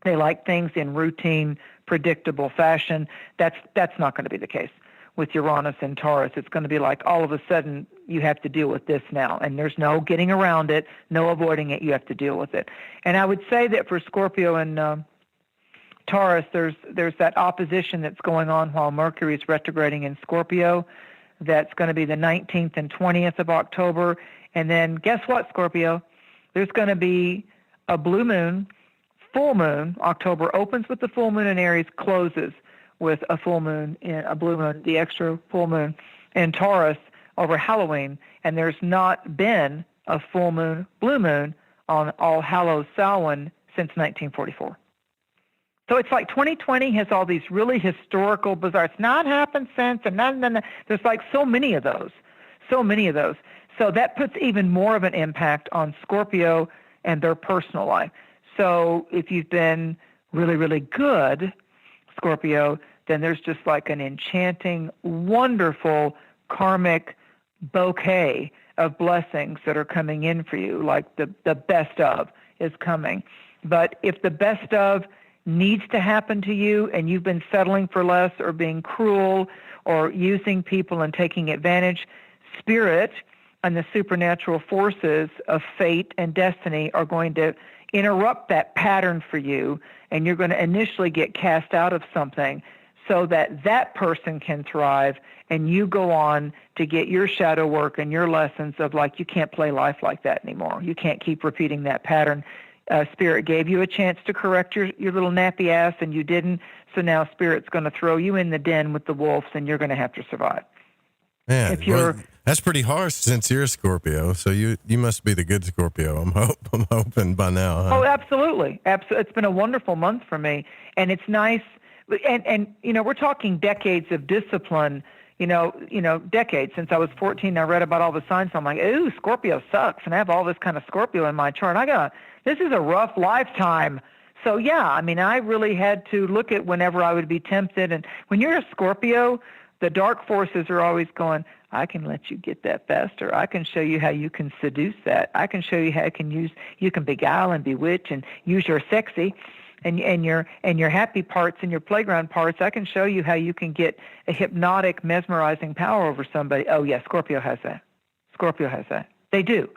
They like things in routine, predictable fashion. That's not going to be the case with Uranus and Taurus. It's going to be like all of a sudden you have to deal with this now, and there's no getting around it, no avoiding it. You have to deal with it. And I would say that for Scorpio and Taurus, there's that opposition that's going on while Mercury is retrograding in Scorpio. That's going to be the 19th and 20th of October. And then guess what, Scorpio? There's going to be a blue moon, full moon. October opens with the full moon in Aries, closes with a full moon, a blue moon, the extra full moon in Taurus over Halloween. And there's not been a full moon, blue moon on All Hallows Samhain since 1944. So it's like 2020 has all these really historical, bizarre, it's not happened since, and there's like so many of those. So that puts even more of an impact on Scorpio and their personal life. So if you've been really, really good, Scorpio, then there's just like an enchanting, wonderful karmic bouquet of blessings that are coming in for you, like the best of is coming. But if the best of needs to happen to you and you've been settling for less or being cruel or using people and taking advantage, Spirit and the supernatural forces of fate and destiny are going to interrupt that pattern for you, and you're going to initially get cast out of something so that that person can thrive and you go on to get your shadow work and your lessons of, like, you can't play life like that anymore. You can't keep repeating that pattern. Spirit gave you a chance to correct your little nappy ass, and you didn't. So now Spirit's going to throw you in the den with the wolves, and you're going to have to survive. Man, that's pretty harsh since you're a Scorpio. So you must be the good Scorpio. I'm hoping by now. Huh? Oh, absolutely. It's been a wonderful month for me, and it's nice. And we're talking decades of discipline. Decades since I was 14. I read about all the signs. So I'm like, ooh, Scorpio sucks, and I have all this kind of Scorpio in my chart. This is a rough lifetime. So, yeah, I mean, I really had to look at whenever I would be tempted. And when you're a Scorpio, the dark forces are always going, I can let you get that faster. I can show you how you can seduce that. I can show you how you can beguile and bewitch and use your sexy and your happy parts and your playground parts. I can show you how you can get a hypnotic, mesmerizing power over somebody. Oh, yeah, Scorpio has that. They do.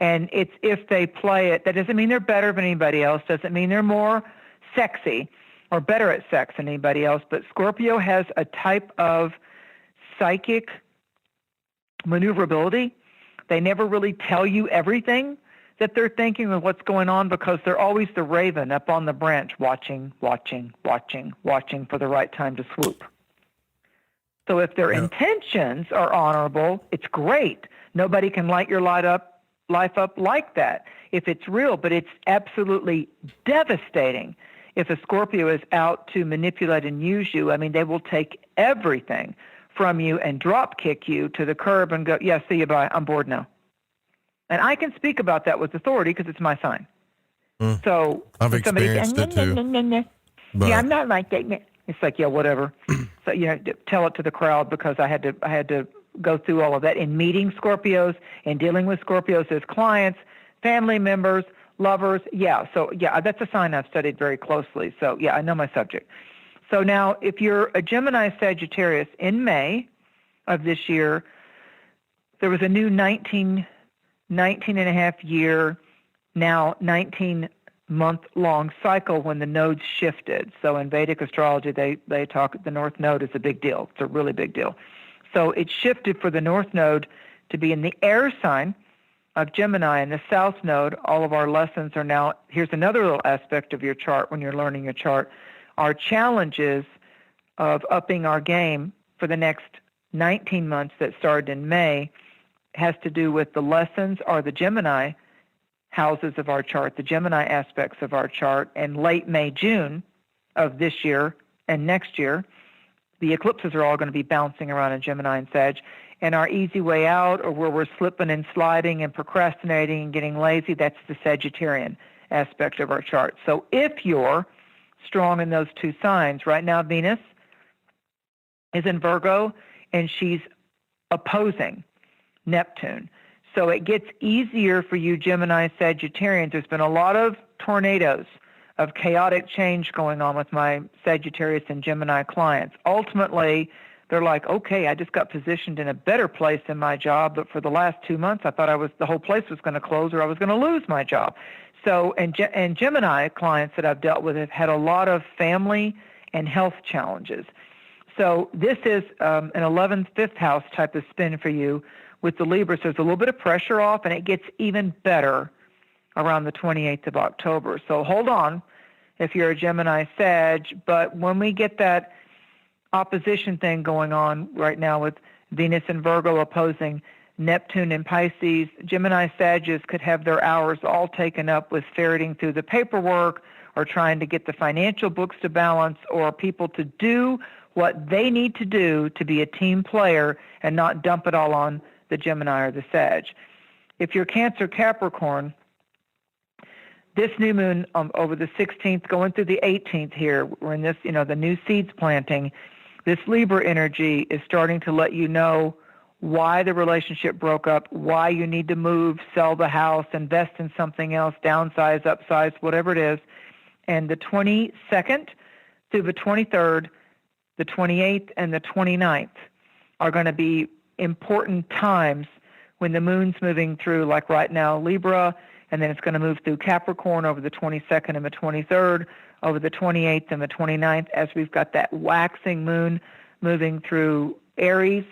And it's if they play it, that doesn't mean they're better than anybody else, doesn't mean they're more sexy or better at sex than anybody else, but Scorpio has a type of psychic maneuverability. They never really tell you everything that they're thinking of what's going on because they're always the raven up on the branch watching for the right time to swoop. So if their intentions are honorable, it's great. Nobody can light your life up like that if it's real, but it's absolutely devastating if a Scorpio is out to manipulate and use you. I mean, they will take everything from you and drop kick you to the curb and go, yeah, see you, bye, I'm bored now. And I can speak about that with authority because it's my sign. So I've experienced it too. Yeah, I'm not like that. It's like, yeah, whatever. So, tell it to the crowd because I had to go through all of that in meeting Scorpios and dealing with Scorpios as clients, family members, lovers. Yeah, so, yeah, that's a sign I've studied very closely. So, yeah, I know my subject. So now if you're a Gemini Sagittarius in May of this year, there was a new 19 and a half year, now 19-month-long cycle when the nodes shifted. So in Vedic astrology, they talk, the North Node is a big deal. It's a really big deal. So it shifted for the North Node to be in the air sign of Gemini, and the South Node, all of our lessons are now, here's another little aspect of your chart when you're learning your chart, our challenges of upping our game for the next 19 months that started in May has to do with the lessons are the Gemini houses of our chart, the Gemini aspects of our chart, and late May, June of this year and next year, the eclipses are all going to be bouncing around in Gemini and Sag, and our easy way out or where we're slipping and sliding and procrastinating and getting lazy, that's the Sagittarian aspect of our chart. So if you're strong in those two signs, right now Venus is in Virgo and she's opposing Neptune. So it gets easier for you Gemini Sagittarians. There's been a lot of tornadoes of chaotic change going on with my Sagittarius and Gemini clients. Ultimately, they're like, okay, I just got positioned in a better place in my job, but for the last 2 months, I thought the whole place was going to close or I was going to lose my job. So, and Gemini clients that I've dealt with have had a lot of family and health challenges. So this is an 11th, 5th house type of spin for you with the Libra. So there's a little bit of pressure off, and it gets even better around the 28th of October. So hold on if you're a Gemini Sag, but when we get that opposition thing going on right now with Venus and Virgo opposing Neptune and Pisces, Gemini Sagittarius could have their hours all taken up with ferreting through the paperwork or trying to get the financial books to balance or people to do what they need to do to be a team player and not dump it all on the Gemini or the Sag. If you're Cancer Capricorn, this new moon over the 16th going through the 18th here, we're in this, the new seeds planting, this Libra energy is starting to let you know why the relationship broke up, why you need to move, sell the house, invest in something else, downsize, upsize, whatever it is. And the 22nd through the 23rd, the 28th, and the 29th are going to be important times when the moon's moving through, like right now, Libra, and then it's going to move through Capricorn over the 22nd and the 23rd, over the 28th and the 29th, as we've got that waxing moon moving through Aries.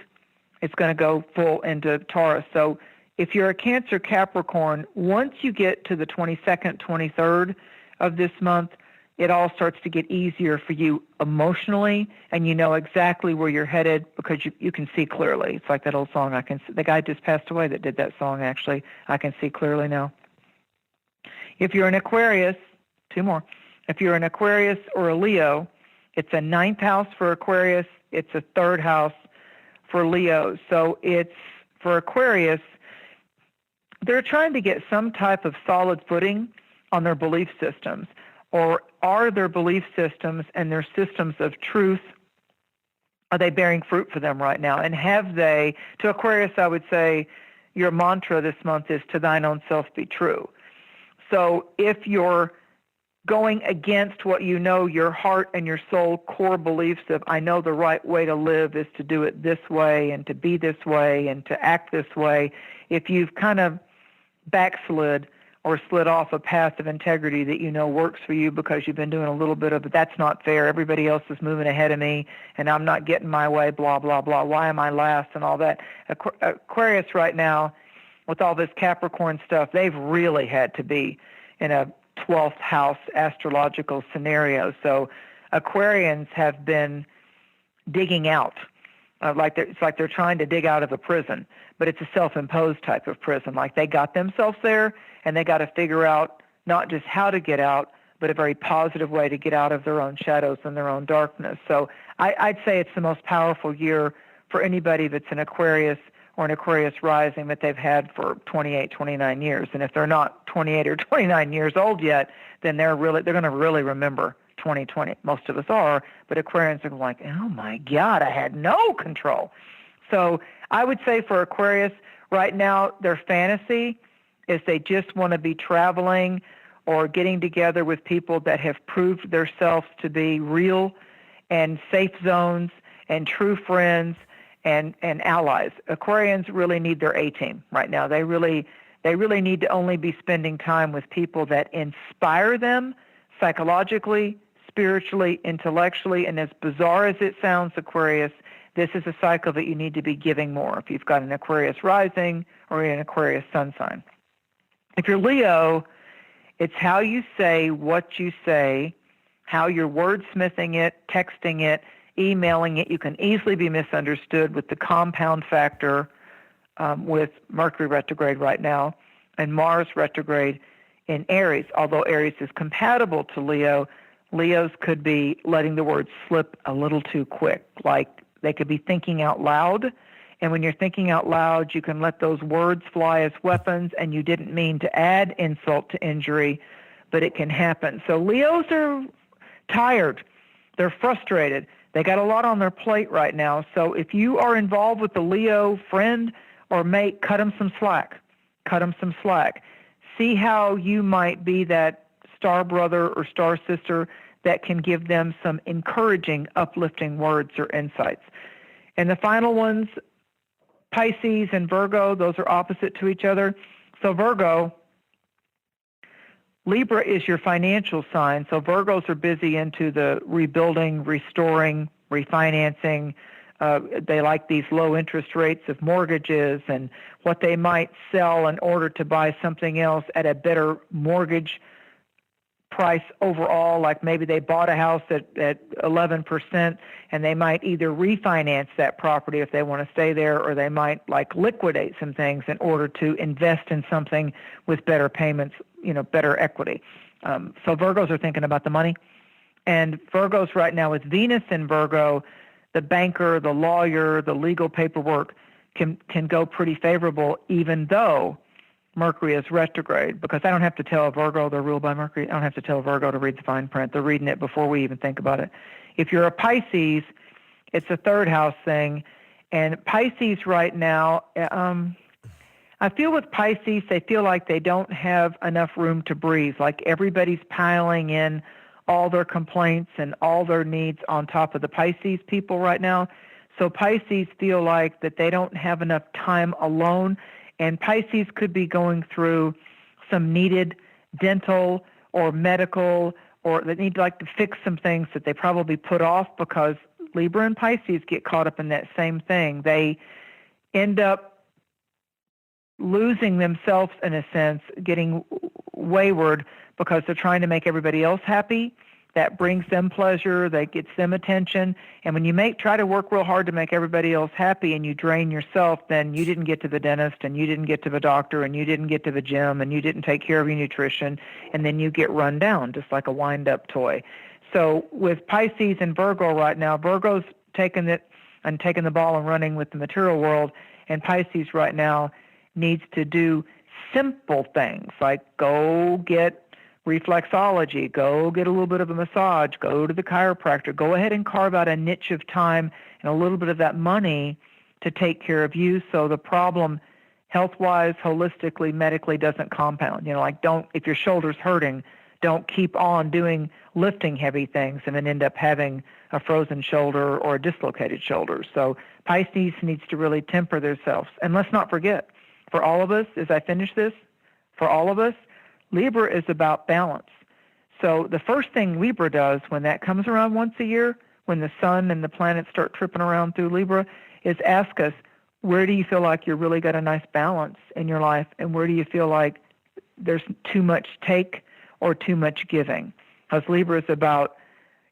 It's going to go full into Taurus. So if you're a Cancer Capricorn, once you get to the 22nd, 23rd of this month, it all starts to get easier for you emotionally, and you know exactly where you're headed because you can see clearly. It's like that old song, the guy just passed away that did that song, actually, I Can See Clearly Now. If you're an Aquarius, two more. If you're an Aquarius or a Leo, it's a 9th house for Aquarius. It's a 3rd house for Leo. So it's for Aquarius, they're trying to get some type of solid footing on their belief systems. Or are their belief systems and their systems of truth, are they bearing fruit for them right now? And have they, to Aquarius, I would say your mantra this month is to thine own self be true. So if you're going against what you know your heart and your soul core beliefs of, I know the right way to live is to do it this way and to be this way and to act this way, if you've kind of backslid or slid off a path of integrity that you know works for you because you've been doing a little bit of, that's not fair, everybody else is moving ahead of me and I'm not getting my way, blah, blah, blah, why am I last and all that. Aquarius right now, with all this Capricorn stuff, they've really had to be in a 12th house astrological scenario. So Aquarians have been digging out. It's like they're trying to dig out of a prison, but it's a self-imposed type of prison. Like they got themselves there, and they got to figure out not just how to get out, but a very positive way to get out of their own shadows and their own darkness. So I'd say it's the most powerful year for for anybody that's an Aquarius or an Aquarius rising that they've had for 28, 29 years. And if they're not 28 or 29 years old yet, then they're going to really remember 2020. Most of us are, but Aquarians are like, oh my God, I had no control. So I would say for Aquarius right now, their fantasy is they just want to be traveling or getting together with people that have proved themselves to be real and safe zones and true friends and allies. Aquarians really need their A-team right now. They really need to only be spending time with people that inspire them psychologically, spiritually, intellectually, and as bizarre as it sounds, Aquarius, this is a cycle that you need to be giving more if you've got an Aquarius rising or an Aquarius sun sign. If you're Leo, it's how you say what you say, how you're wordsmithing it, texting it, emailing it. You can easily be misunderstood with the compound factor with Mercury retrograde right now and Mars retrograde in Aries. Although Aries is compatible to Leo, Leos could be letting the words slip a little too quick. Like they could be thinking out loud. And when you're thinking out loud, you can let those words fly as weapons, and you didn't mean to add insult to injury, but it can happen. So Leos are tired. They're frustrated. They got a lot on their plate right now. So if you are involved with a Leo friend or mate, cut them some slack. Cut them some slack. See how you might be that star brother or star sister that can give them some encouraging, uplifting words or insights. And the final ones, Pisces and Virgo, those are opposite to each other. So Virgo, Libra is your financial sign. So Virgos are busy into the rebuilding, restoring, refinancing. They like these low interest rates of mortgages and what they might sell in order to buy something else at a better mortgage price overall. Like maybe they bought a house at 11% and they might either refinance that property if they want to stay there, or they might like liquidate some things in order to invest in something with better payments, better equity. So Virgos are thinking about the money. And Virgos right now with Venus in Virgo, the banker, the lawyer, the legal paperwork can go pretty favorable, even though Mercury is retrograde, because I don't have to tell a Virgo they're ruled by Mercury. I don't have to tell a Virgo to read the fine print. They're reading it before we even think about it. If you're a Pisces, it's a third house thing. And Pisces right now, I feel with Pisces, they feel like they don't have enough room to breathe. Like everybody's piling in all their complaints and all their needs on top of the Pisces people right now. So Pisces feel like that they don't have enough time alone. And Pisces could be going through some needed dental or medical, or they need to fix some things that they probably put off, because Libra and Pisces get caught up in that same thing. They end up losing themselves in a sense, getting wayward because they're trying to make everybody else happy. That brings them pleasure, that gets them attention. And when you try to work real hard to make everybody else happy and you drain yourself, then you didn't get to the dentist and you didn't get to the doctor and you didn't get to the gym and you didn't take care of your nutrition, and then you get run down just like a wind-up toy. So with Pisces and Virgo right now, Virgo's taking it and taking the ball and running with the material world, and Pisces right now needs to do simple things like go get reflexology, go get a little bit of a massage, go to the chiropractor, go ahead and carve out a niche of time and a little bit of that money to take care of you, so the problem health-wise, holistically, medically doesn't compound. If your shoulder's hurting, don't keep on lifting heavy things and then end up having a frozen shoulder or a dislocated shoulder. So Pisces needs to really temper themselves. And let's not forget, for all of us, as I finish this, for all of us, Libra is about balance. So the first thing Libra does when that comes around once a year, when the sun and the planets start tripping around through Libra, is ask us, where do you feel like you really got a nice balance in your life, and where do you feel like there's too much take or too much giving? Because Libra is about,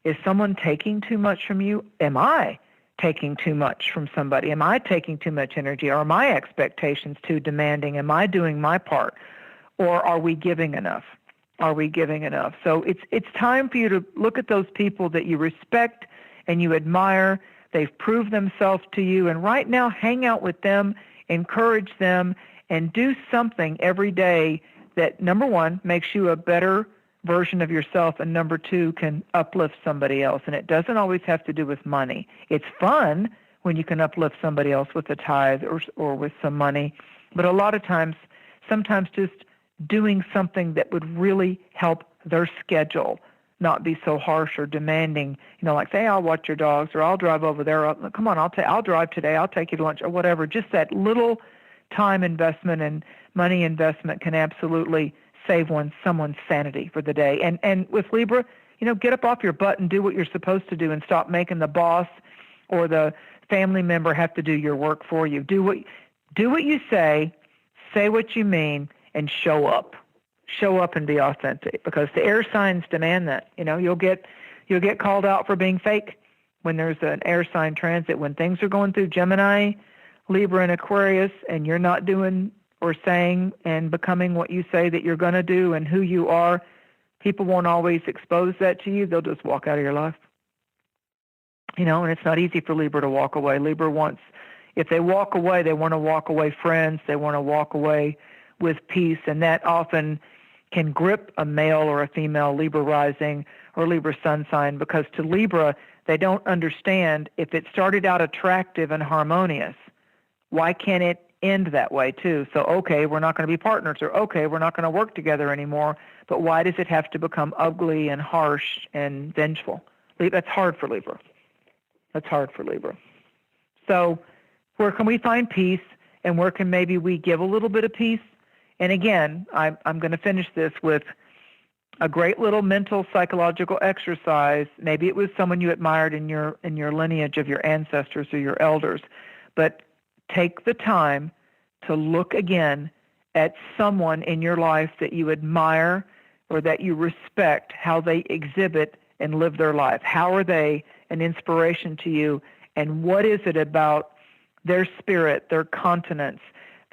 is someone taking too much from you? Am I taking too much from somebody? Am I taking too much energy? Are my expectations too demanding? Am I doing my part? Or are we giving enough? Are we giving enough? So it's time for you to look at those people that you respect and you admire, They've proved themselves to you. And right now, hang out with them, encourage them, and do something every day that, number one, makes you a better version of yourself, and number two, can uplift somebody else. And it doesn't always have to do with money. It's fun when you can uplift somebody else with a tithe or with some money. But a lot of times, sometimes just doing something that would really help their schedule, not be so harsh or demanding, like say, I'll watch your dogs, or I'll drive over there. Come on, I'll drive today. I'll take you to lunch, or whatever. Just that little time investment and money investment can absolutely save someone's sanity for the day. And with Libra, get up off your butt and do what you're supposed to do, and stop making the boss or the family member have to do your work for you. Do what you say what you mean, and show up. Show up and be authentic, because the air signs demand that. You'll get called out for being fake when there's an air sign transit. When things are going through Gemini, Libra, and Aquarius, and you're not doing or saying and becoming what you say that you're going to do and who you are, people won't always expose that to you. They'll just walk out of your life. And it's not easy for Libra to walk away. Libra wants, if they walk away, they want to walk away friends. They want to walk away with peace, and that often can grip a male or a female Libra rising or Libra sun sign, because to Libra, they don't understand, if it started out attractive and harmonious, why can't it end that way too? So, okay, we're not going to be partners, or okay, we're not going to work together anymore, but why does it have to become ugly and harsh and vengeful? That's hard for Libra. That's hard for Libra. So where can we find peace, and where can maybe we give a little bit of peace? And again, I'm going to finish this with a great little mental psychological exercise. Maybe it was someone you admired in your lineage of your ancestors or your elders, but take the time to look again at someone in your life that you admire or that you respect, how they exhibit and live their life. How are they an inspiration to you, and what is it about their spirit, their continence,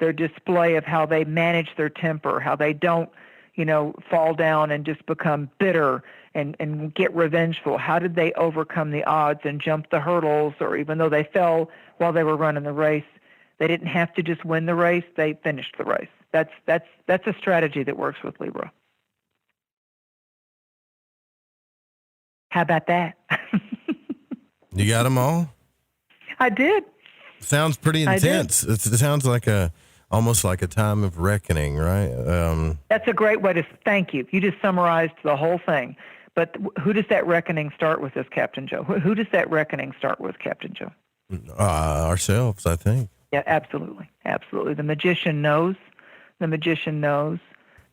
their display of how they manage their temper, how they don't, fall down and just become bitter and get revengeful? How did they overcome the odds and jump the hurdles, or even though they fell while they were running the race, they didn't have to just win the race, they finished the race. That's a strategy that works with Libra. How about that? You got them all? I did. Sounds pretty intense. It sounds like almost like a time of reckoning, right? That's a great way to, thank you. You just summarized the whole thing. But who does that reckoning start with, as Captain Joe? Who does that reckoning start with, Captain Joe? Ourselves, I think. Yeah, absolutely. Absolutely. The magician knows.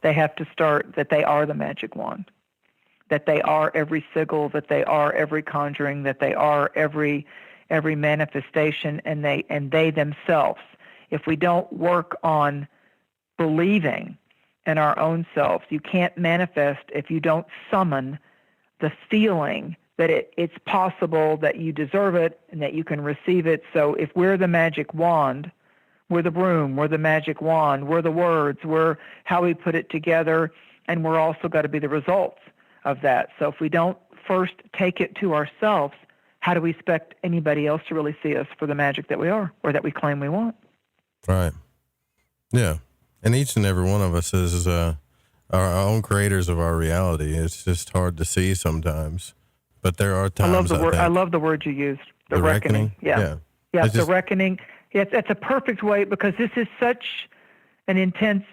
They have to start that they are the magic wand, that they are every sigil, that they are every conjuring, that they are every manifestation, and they themselves. If we don't work on believing in our own selves, you can't manifest if you don't summon the feeling that it's possible, that you deserve it, and that you can receive it. So if we're the magic wand, we're the broom, we're the magic wand, we're the words, we're how we put it together, and we're also got to be the results of that. So if we don't first take it to ourselves, how do we expect anybody else to really see us for the magic that we are, or that we claim we want? Right. Yeah. And each and every one of us is our own creators of our reality. It's just hard to see sometimes, but there are times. I love the word you used. The reckoning. Yeah. The reckoning. Yes, that's a perfect way, because this is such an intense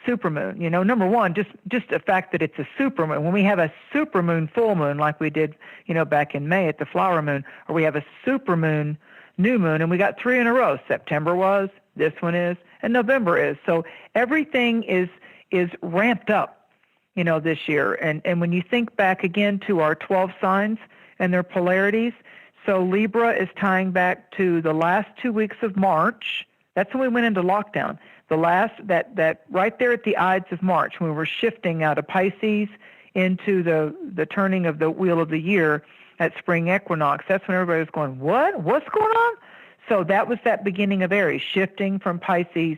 supermoon. Number one, just the fact that it's a supermoon. When we have a supermoon full moon, like we did, back in May at the flower moon, or we have a supermoon new moon, and we got 3 in a row. September was, this one is, and November is. So everything is ramped up, this year. And when you think back again to our 12 signs and their polarities, so Libra is tying back to the last 2 weeks of March. That's when we went into lockdown. The last, that right there at the Ides of March, when we were shifting out of Pisces into the turning of the wheel of the year at spring equinox, that's when everybody was going, what? What's going on? So that was that beginning of Aries, shifting from Pisces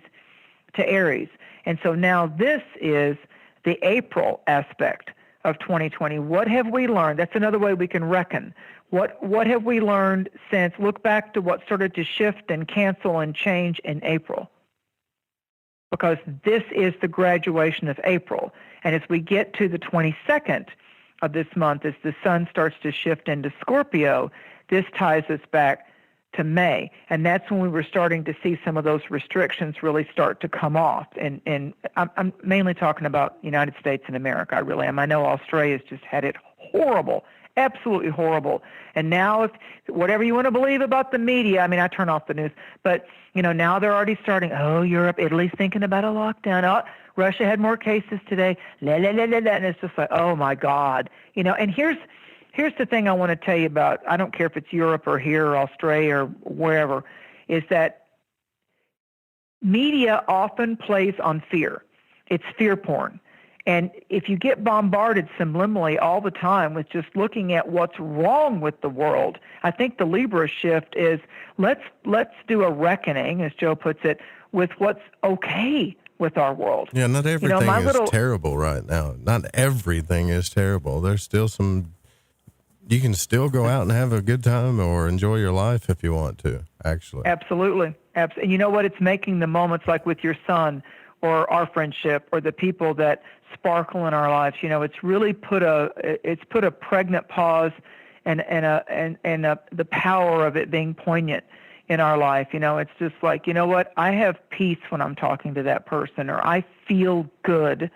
to Aries. And so now this is the April aspect of 2020? What have we learned? That's another way we can reckon. What have we learned since? Look back to what started to shift and cancel and change in April. Because this is the graduation of April. And as we get to the 22nd of this month, as the sun starts to shift into Scorpio, this ties us back to May. And that's when we were starting to see some of those restrictions really start to come off. And I'm mainly talking about United States and America. I really am. I know Australia's just had it horrible, absolutely horrible. And now, if whatever you want to believe about the media, I mean, I turn off the news, but now they're already starting. Oh, Europe, Italy's thinking about a lockdown. Oh, Russia had more cases today. La la la la la. And it's just like, oh my God, And here's the thing I want to tell you about. I don't care if it's Europe or here or Australia or wherever, is that media often plays on fear. It's fear porn. And if you get bombarded subliminally all the time with just looking at what's wrong with the world, I think the Libra shift is let's do a reckoning, as Joe puts it, with what's okay with our world. Yeah, not everything is terrible right now. Not everything is terrible. There's still some. You can still go out and have a good time or enjoy your life if you want to, actually. Absolutely. And you know what? It's making the moments like with your son or our friendship or the people that sparkle in our lives. It's really put a pregnant pause and the power of it being poignant in our life. It's just like, you know what? I have peace when I'm talking to that person, or I feel good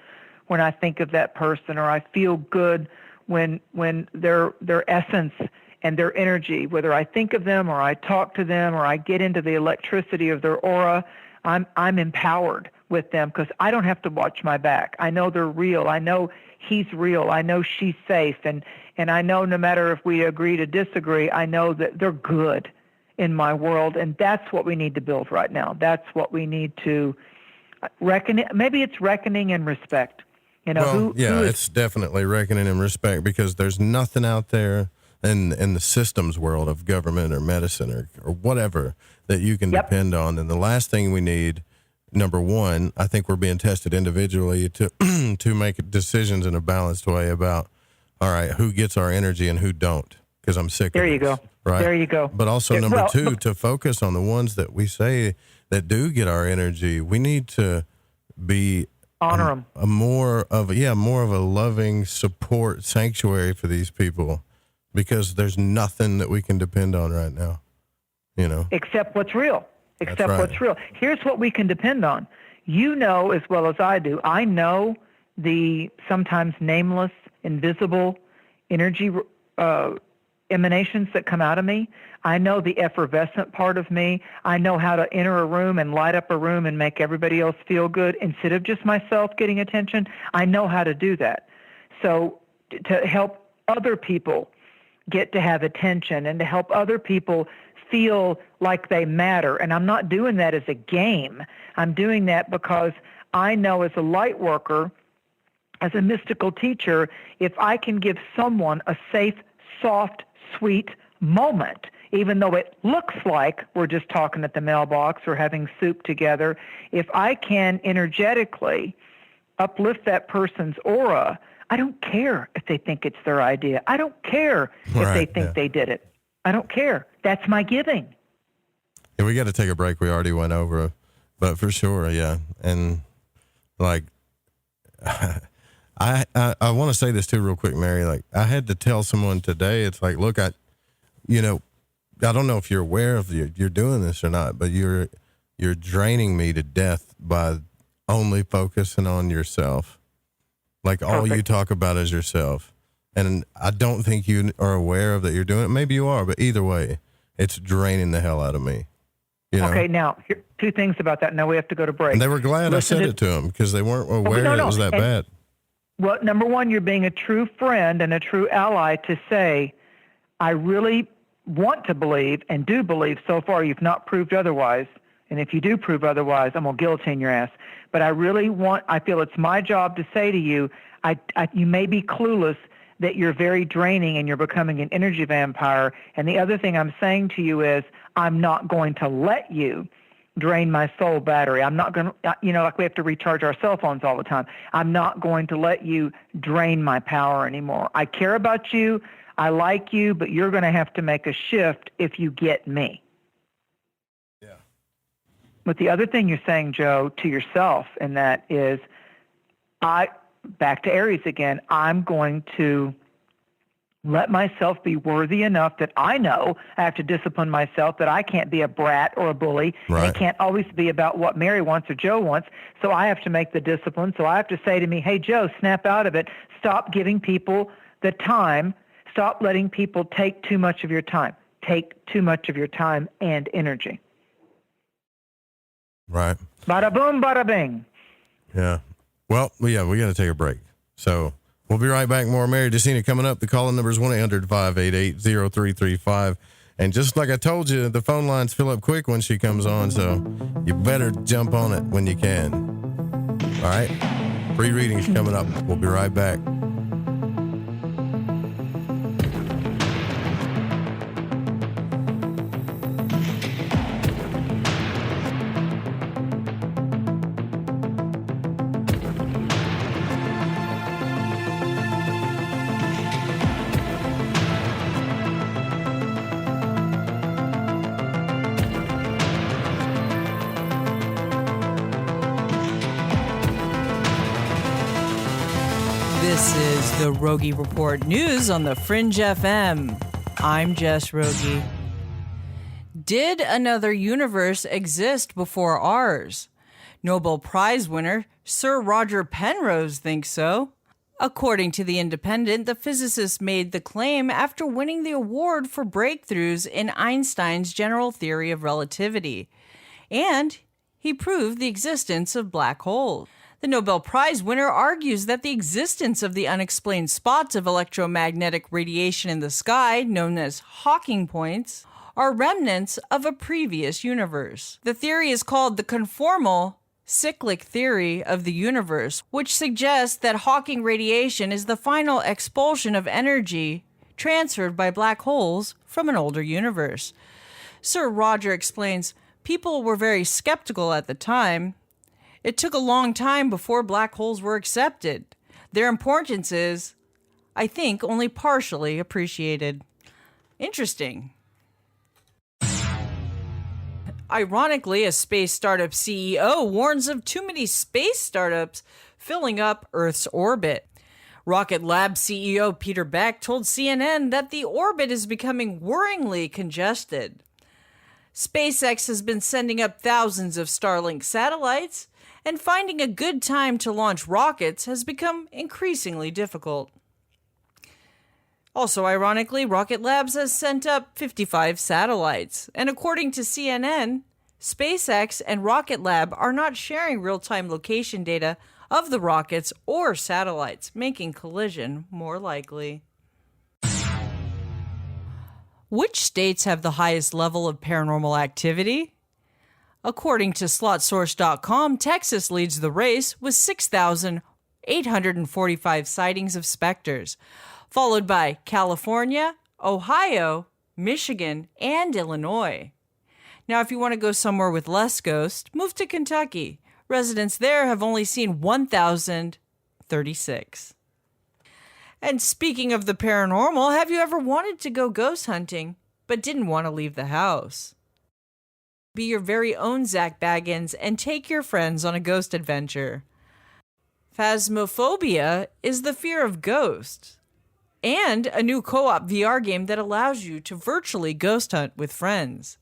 when I think of that person, or I feel good when their essence and their energy, whether I think of them or I talk to them or I get into the electricity of their aura, I'm empowered with them because I don't have to watch my back. I know they're real. I know he's real. I know she's safe. And I know no matter if we agree to disagree, I know that they're good in my world. And that's what we need to build right now. That's what we need to reckon. Maybe it's reckoning and respect. It's definitely reckoning and respect, because there's nothing out there in the systems world of government or medicine or whatever that you can depend on. And the last thing we need, number one, I think we're being tested individually to make decisions in a balanced way about, all right, who gets our energy and who don't, because I'm sick of it. There you go. Right? There you go. But also, number two, to focus on the ones that we say that do get our energy. We need to be honor them. More of a loving support sanctuary for these people, because there's nothing that we can depend on right now, except what's real. Except right. What's real. Here's what we can depend on. As well as I do. I know the sometimes nameless, invisible energy emanations that come out of me. I know the effervescent part of me. I know how to enter a room and light up a room and make everybody else feel good instead of just myself getting attention. I know how to do that. So to help other people get to have attention and to help other people feel like they matter. And I'm not doing that as a game. I'm doing that because I know as a light worker, as a mystical teacher, if I can give someone a safe, soft, sweet moment, even though it looks like we're just talking at the mailbox or having soup together, if I can energetically uplift that person's aura, I don't care if they think it's their idea. I don't care if they think they did it. I don't care. That's my giving. Yeah, we got to take a break. We already went over, but for sure, yeah. And like, I want to say this too real quick, Mary. Like, I had to tell someone today, it's like, look, I don't know if you're aware of you're doing this or not, but you're draining me to death by only focusing on yourself. Like, all you talk about is yourself. And I don't think you are aware of that you're doing it. Maybe you are, but either way, it's draining the hell out of me. Okay, now, here, two things about that. Now we have to go to break. And they were glad I said it to them because they weren't aware it was that bad. Well, number one, you're being a true friend and a true ally to say, I really want to believe and do believe. So far, you've not proved otherwise. And if you do prove otherwise, I'm going to guillotine your ass. But I feel it's my job to say to you, you may be clueless that you're very draining and you're becoming an energy vampire. And the other thing I'm saying to you is, I'm not going to let you drain my soul battery. I'm not going to, like we have to recharge our cell phones all the time. I'm not going to let you drain my power anymore. I care about you. I like you, but you're going to have to make a shift if you get me. Yeah. But the other thing you're saying, Joe, to yourself, and that is, back to Aries again, I'm going to let myself be worthy enough that I know I have to discipline myself, that I can't be a brat or a bully. Right. And it can't always be about what Mary wants or Joe wants. So I have to make the discipline. So I have to say to me, hey, Joe, snap out of it. Stop giving people the time. Stop letting people take too much of your time. Take too much of your time and energy. Right. Bada boom, bada bing. Yeah. Well, yeah, we got to take a break. So we'll be right back. More Mary Dusina coming up. The call-in number is 1-800-588-0335. And just like I told you, the phone lines fill up quick when she comes on, so you better jump on it when you can. All right? Free readings coming up. We'll be right back. This is the Rogie Report News on the Fringe FM. I'm Jess Rogie. Did another universe exist before ours? Nobel Prize winner Sir Roger Penrose thinks so. According to The Independent, the physicist made the claim after winning the award for breakthroughs in Einstein's general theory of relativity. And he proved the existence of black holes. The Nobel Prize winner argues that the existence of the unexplained spots of electromagnetic radiation in the sky, known as Hawking points, are remnants of a previous universe. The theory is called the conformal cyclic theory of the universe, which suggests that Hawking radiation is the final expulsion of energy transferred by black holes from an older universe. Sir Roger explains, people were very skeptical at the time. It took a long time before black holes were accepted. Their importance is, I think, only partially appreciated. Interesting. Ironically, a space startup CEO warns of too many space startups filling up Earth's orbit. Rocket Lab CEO Peter Beck told CNN that the orbit is becoming worryingly congested. SpaceX has been sending up thousands of Starlink satellites, and finding a good time to launch rockets has become increasingly difficult. Also, ironically, Rocket Labs has sent up 55 satellites, and according to CNN, SpaceX and Rocket Lab are not sharing real-time location data of the rockets or satellites, making collision more likely. Which states have the highest level of paranormal activity? According to SlotSource.com, Texas leads the race with 6,845 sightings of specters, followed by California, Ohio, Michigan, and Illinois. Now, if you want to go somewhere with less ghosts, move to Kentucky. Residents there have only seen 1,036. And speaking of the paranormal, have you ever wanted to go ghost hunting, but didn't want to leave the house? Be your very own Zach Baggins and take your friends on a ghost adventure. Phasmophobia is the fear of ghosts, and a new co-op VR game that allows you to virtually ghost hunt with friends.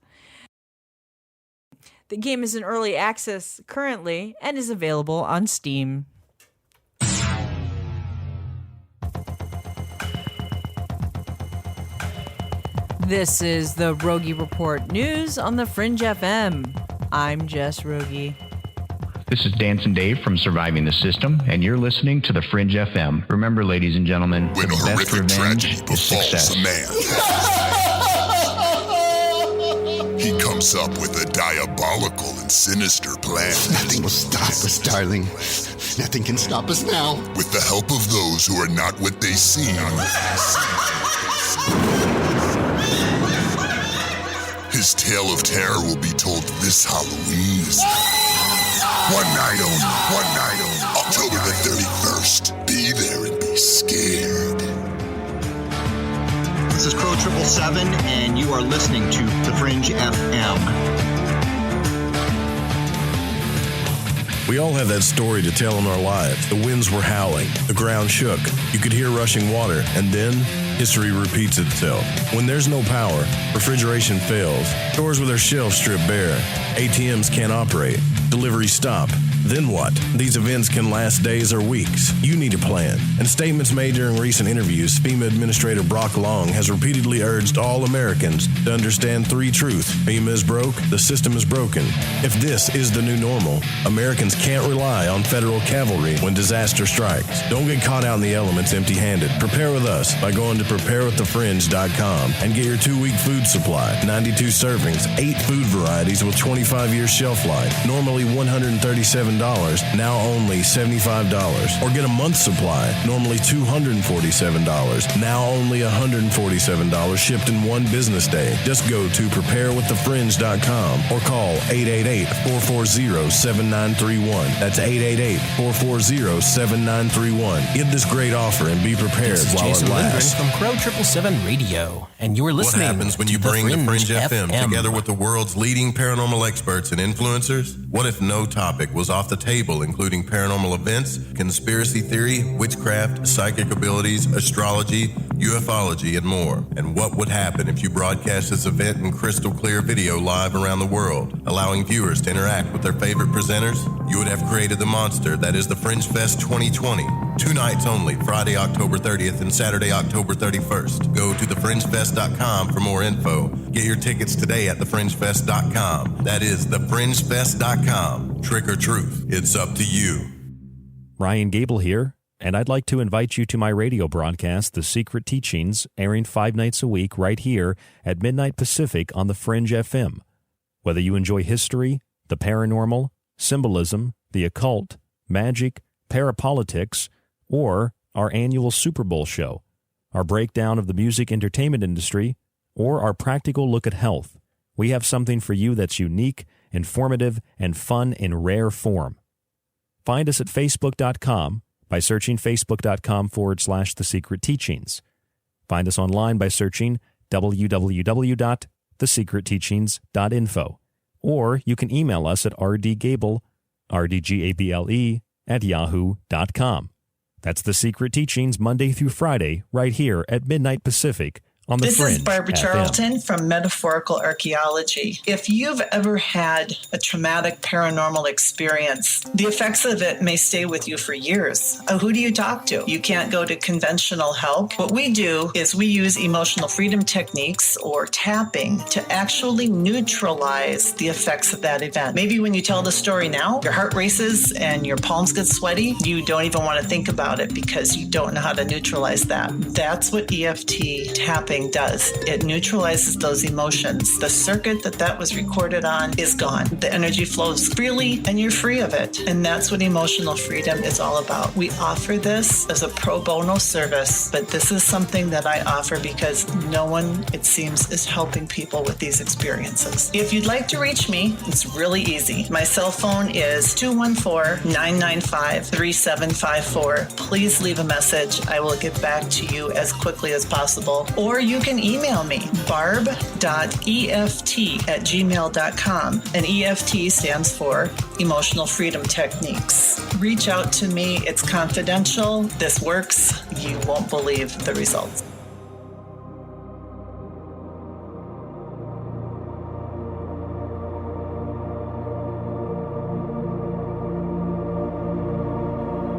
The game is in early access currently and is available on Steam. This is the Rogie Report News on the Fringe FM. I'm Jess Rogie. This is Dancing Dave from Surviving the System, and you're listening to the Fringe FM. Remember, ladies and gentlemen, when the a best horrific revenge tragedy is befalls success. a man, he comes up with a diabolical and sinister plan. Nothing will stop us, darling. Nothing can stop us now. With the help of those who are not what they seem, His tale of terror will be told this Halloween. One night only, October the 31st. Be there and be scared. This is Crow 777, and you are listening to The Fringe FM. We all have that story to tell in our lives. The winds were howling, the ground shook, you could hear rushing water, and then history repeats itself. When there's no power, refrigeration fails, stores with their shelves strip bare, ATMs can't operate, deliveries stop. Then what? These events can last days or weeks. You need a plan. In statements made during recent interviews, FEMA Administrator Brock Long has repeatedly urged all Americans to understand three truths. FEMA is broke, the system is broken. If this is the new normal, Americans can't rely on federal cavalry when disaster strikes. Don't get caught out in the elements empty-handed. Prepare with us by going to preparewiththefringe.com and get your 2-week food supply. 92 servings, 8 food varieties with 25-year shelf life. Normally $137, now only $75. Or get a month's supply, normally $247, now only $147, shipped in one business day. Just go to preparewiththefringe.com or call 888-440-7931. That's 888-440-7931. Get this great offer and be prepared this is while Jason it lasts. Lindgren from Crow 777 Radio, and you're listening. What happens when you bring the Fringe FM together with the world's leading paranormal experts and influencers? What if no topic was off the table, including paranormal events, conspiracy theory, witchcraft, psychic abilities, astrology, ufology, and more? And what would happen if you broadcast this event in crystal clear video live around the world, allowing viewers to interact with their favorite presenters? You would have created the monster that is the Fringe Fest 2020. 2 nights only, Friday, October 30th and Saturday, October 31st. Go to thefringefest.com for more info. Get your tickets today at thefringefest.com. That is thefringefest.com. Trick or truth, it's up to you. Ryan Gable here, and I'd like to invite you to my radio broadcast, The Secret Teachings, airing 5 nights a week right here at midnight Pacific on the Fringe FM. Whether you enjoy history, the paranormal, symbolism, the occult, magic, parapolitics, or our annual Super Bowl show, our breakdown of the music entertainment industry, or our practical look at health, we have something for you that's unique, informative, and fun in rare form. Find us at facebook.com by searching facebook.com/The Secret Teachings. Find us online by searching www.thesecretteachings.info. Or you can email us at rdgable, rdgable, @yahoo.com. That's The Secret Teachings, Monday through Friday, right here at midnight Pacific on the Fringe. This is Barbara FM. Charlton from Metaphorical Archaeology. If you've ever had a traumatic paranormal experience, the effects of it may stay with you for years. Who do you talk to? You can't go to conventional help. What we do is we use emotional freedom techniques or tapping to actually neutralize the effects of that event. Maybe when you tell the story now, your heart races and your palms get sweaty. You don't even want to think about it because you don't know how to neutralize that. That's what EFT tapping does. It neutralizes those emotions. The circuit that was recorded on is gone. The energy flows freely and you're free of it. And that's what emotional freedom is all about. We offer this as a pro bono service, but this is something that I offer because no one, it seems, is helping people with these experiences. If you'd like to reach me, it's really easy. My cell phone is 214-995-3754. Please leave a message. I will get back to you as quickly as possible. Or you can email me, barb.eft@gmail.com. And EFT stands for Emotional Freedom Techniques. Reach out to me. It's confidential. This works. You won't believe the results.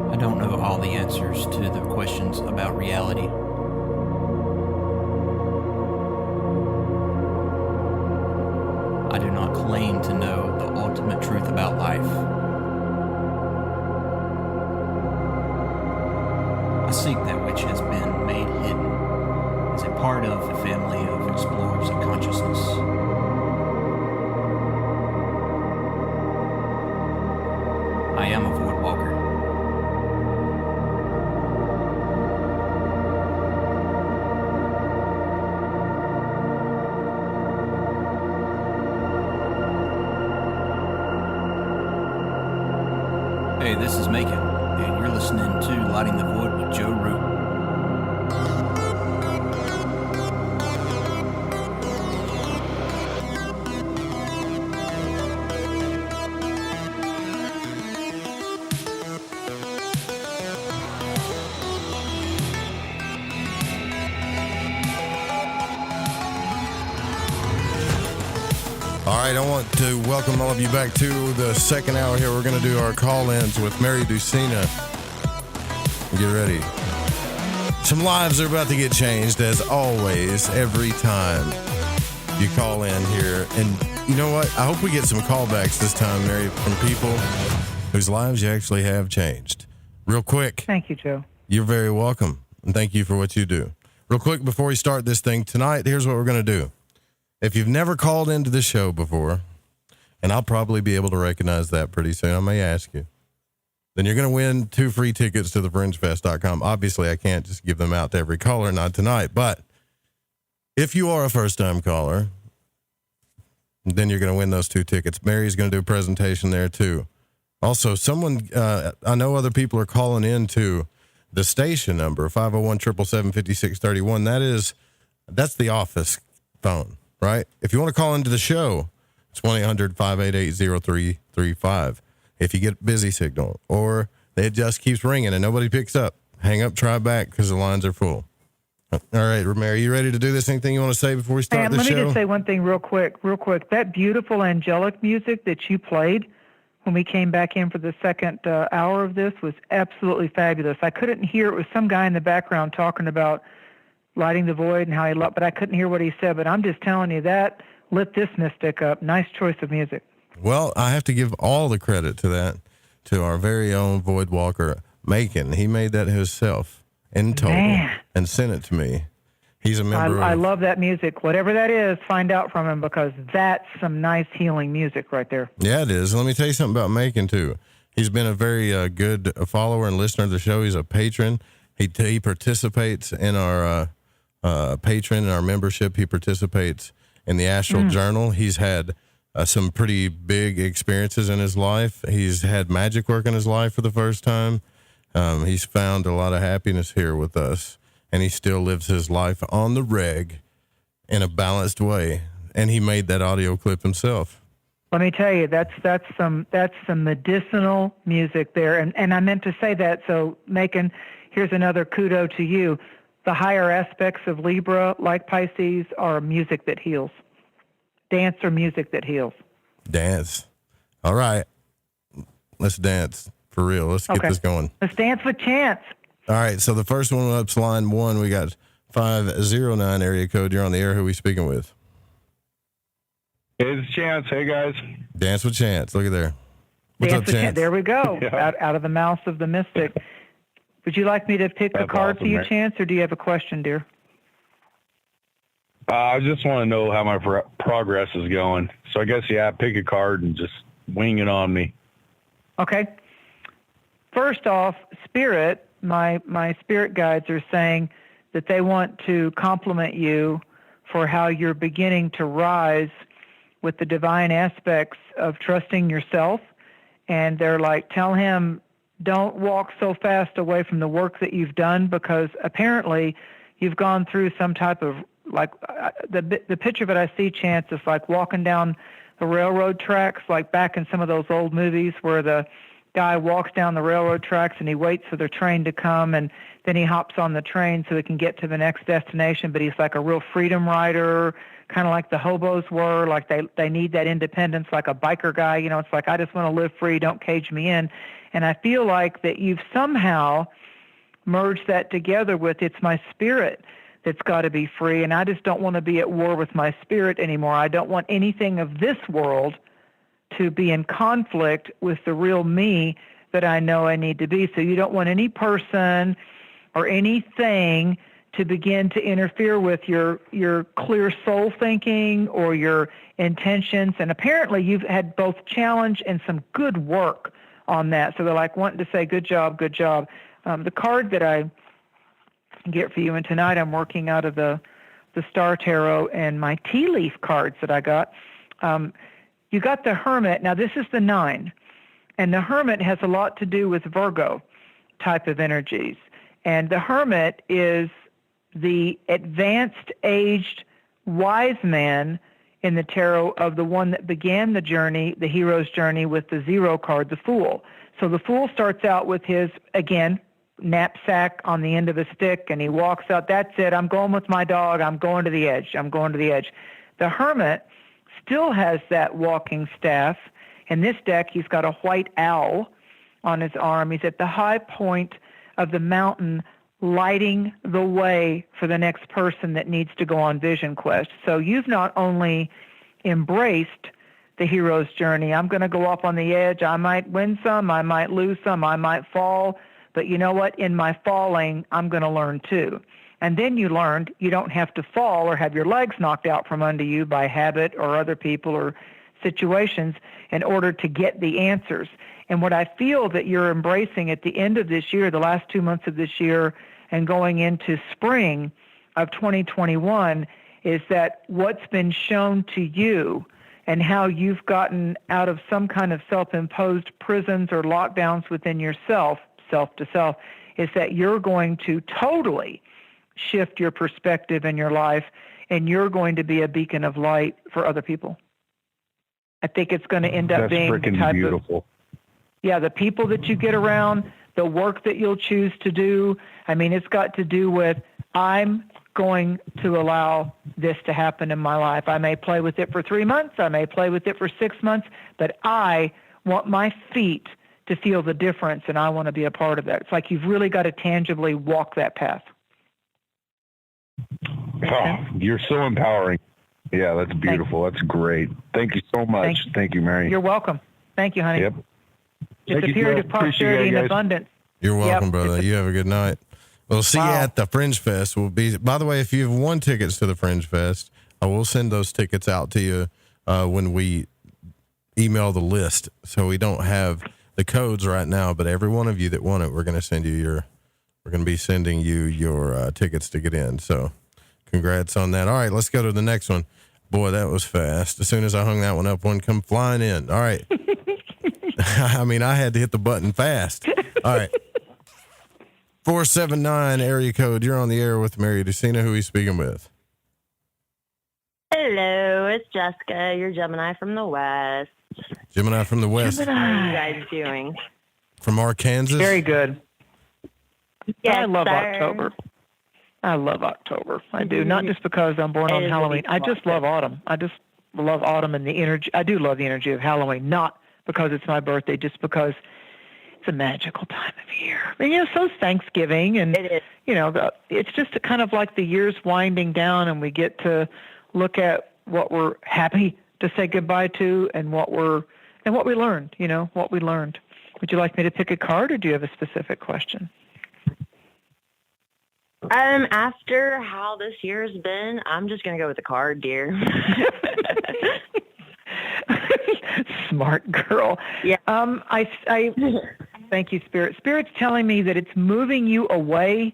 I don't know all the answers to the questions about reality. I do not claim to know the ultimate truth about life. I seek that which has been made hidden as a part of a family of explorers of consciousness. I am a void walker. Hey, this is Macon, and you're listening to Lighting the Void with Joe Root. All right, I want to welcome all of you back to the second hour here. We're going to do our call-ins with Mary Dusina. Get ready. Some lives are about to get changed, as always, every time you call in here. And you know what? I hope we get some callbacks this time, Mary, from people whose lives you actually have changed. Real quick. Thank you, Joe. You're very welcome, and thank you for what you do. Real quick, before we start this thing tonight, here's what we're going to do. If you've never called into the show before, and I'll probably be able to recognize that pretty soon, I may ask you, then you're going to win 2 free tickets to thefringefest.com. Obviously, I can't just give them out to every caller, not tonight, but if you are a first-time caller, then you're going to win those 2 tickets. Mary's going to do a presentation there, too. Also, I know other people are calling in to the station number, 501-777-5631. That's the office phone. Right? If you want to call into the show, it's 1-800-588-0335. If you get busy signal or it just keeps ringing and nobody picks up, hang up, try back because the lines are full. All right, Mary, you ready to do this? Anything you want to say before we start the show? Let me just say one thing real quick. That beautiful angelic music that you played when we came back in for the second hour of this was absolutely fabulous. I couldn't hear. It was some guy in the background talking about lighting the void and how he loved, but I couldn't hear what he said. But I'm just telling you, that lit this mystic up. Nice choice of music. Well, I have to give all the credit to that to our very own void walker, Macon. He made that himself in total and sent it to me. He's a member I love that music. Whatever that is, find out from him, because that's some nice healing music right there. Yeah, it is. Let me tell you something about Macon, too. He's been a very good follower and listener of the show. He's a patron. He participates in our patron and our membership. He participates in the Astral Journal. He's had some pretty big experiences in his life. He's had magic work in his life for the first time. He's found a lot of happiness here with us, and he still lives his life on the reg in a balanced way. And he made that audio clip himself. Let me tell you, that's some medicinal music there. And I meant to say that. So, Macon, here's another kudo to you. The higher aspects of Libra, like Pisces, are music that heals. Dance or music that heals. Dance. All right. Let's dance. For real. Let's get this going. Let's dance with Chance. All right. So the first one up's line 1. We got 509 area code. You're on the air. Who are we speaking with? It's Chance. Hey, guys. Dance with Chance. Look at there. What's up, Chance? There we go. Yeah. Out of the mouth of the mystic. Would you like me to pick a card for you, Chance, or do you have a question, dear? I just want to know how my progress is going. So I guess, pick a card and just wing it on me. Okay. First off, Spirit, my spirit guides are saying that they want to compliment you for how you're beginning to rise with the divine aspects of trusting yourself. And they're like, tell him, don't walk so fast away from the work that you've done, because apparently you've gone through some type of, like, the picture that I see, Chance, is like walking down the railroad tracks, like back in some of those old movies where the guy walks down the railroad tracks and he waits for the train to come, and then he hops on the train so he can get to the next destination. But he's like a real freedom rider, kind of like the hobos were, like they need that independence, like a biker guy. It's like, I just want to live free, don't cage me in. And I feel like that you've somehow merged that together with, it's my spirit that's got to be free, and I just don't want to be at war with my spirit anymore. I don't want anything of this world to be in conflict with the real me that I know I need to be. So you don't want any person or anything to begin to interfere with your clear soul thinking or your intentions. And apparently you've had both challenge and some good work on that. So they're like wanting to say, good job, good job. The card that I get for you, and tonight I'm working out of the Star Tarot and my tea leaf cards that I got. You got the Hermit. Now this is the 9. And the Hermit has a lot to do with Virgo type of energies. And the Hermit is the advanced aged wise man in the tarot of the one that began the journey, the hero's journey, with the 0 card, the Fool. So the Fool starts out with his, again, knapsack on the end of a stick, and he walks out. That's it. I'm going with my dog. I'm going to the edge. I'm going to the edge. The Hermit still has that walking staff. In this deck, he's got a white owl on his arm. He's at the high point of the mountain, lighting the way for the next person that needs to go on vision quest. So you've not only embraced the hero's journey, I'm going to go up on the edge. I might win some, I might lose some, I might fall, but you know what? In my falling, I'm going to learn too. And then you learned you don't have to fall or have your legs knocked out from under you by habit or other people or situations in order to get the answers. And what I feel that you're embracing at the end of this year, the last 2 months of this year, and going into spring of 2021, is that what's been shown to you and how you've gotten out of some kind of self-imposed prisons or lockdowns within yourself, self to self, is that you're going to totally shift your perspective in your life, and you're going to be a beacon of light for other people. I think it's going to end up being the type beautiful. The people that you get around, the work that you'll choose to do. I mean, it's got to do with, I'm going to allow this to happen in my life. I may play with it for 3 months. I may play with it for 6 months, but I want my feet to feel the difference, and I want to be a part of that. It's like you've really got to tangibly walk that path. Oh, you're so empowering. Yeah, that's beautiful. That's great. Thank you so much. Thank you, Mary. You're welcome. Thank you, honey. Yep. It's a period of prosperity and abundance. You're welcome, brother. You have a good night. We'll see you at the Fringe Fest. We'll be. By the way, if you have won tickets to the Fringe Fest, I will send those tickets out to you when we email the list. So we don't have the codes right now, but every one of you that won it, we're going to send you we're going to be sending you your tickets to get in. So congrats on that. All right, let's go to the next one. Boy, that was fast. As soon as I hung that one up, one come flying in. All right. I mean, I had to hit the button fast. All right. 479 area code. You're on the air with Mary Dusina. Who are you speaking with? Hello, it's Jessica. You're Gemini from the West. Gemini from the West. How are you guys doing? From Arkansas? Very good. Yes, I love sir. October. I love October. I do. Not just because I'm born on Halloween. I just love autumn. I just love autumn and the energy. I do love the energy of Halloween, not because it's my birthday, just because it's a magical time of year. And, so is Thanksgiving. And, it is. It's just kind of like the year's winding down, and we get to look at what we're happy to say goodbye to and what we learned, what we learned. Would you like me to pick a card, or do you have a specific question? After how this year's been, I'm just going to go with the card, dear. Smart girl. Yeah. I thank you, Spirit. Spirit's telling me that it's moving you away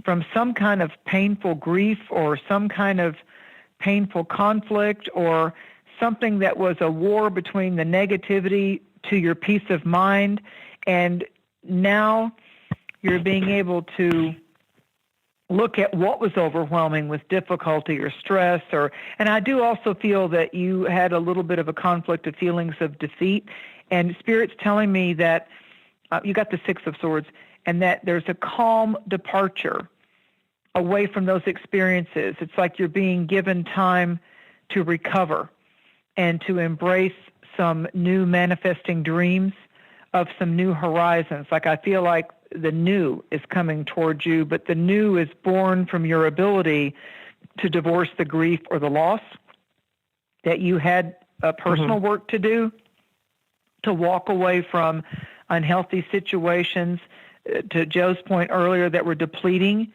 from some kind of painful grief or some kind of painful conflict or something that was a war between the negativity to your peace of mind. And now you're being able to look at what was overwhelming with difficulty or stress, and I do also feel that you had a little bit of a conflict of feelings of defeat, and Spirit's telling me that you got the Six of Swords, and that there's a calm departure away from those experiences. It's like you're being given time to recover and to embrace some new manifesting dreams of some new horizons. Like I feel like the new is coming towards you, but the new is born from your ability to divorce the grief or the loss, that you had personal work to do, to walk away from unhealthy situations, to Joe's point earlier, that were depleting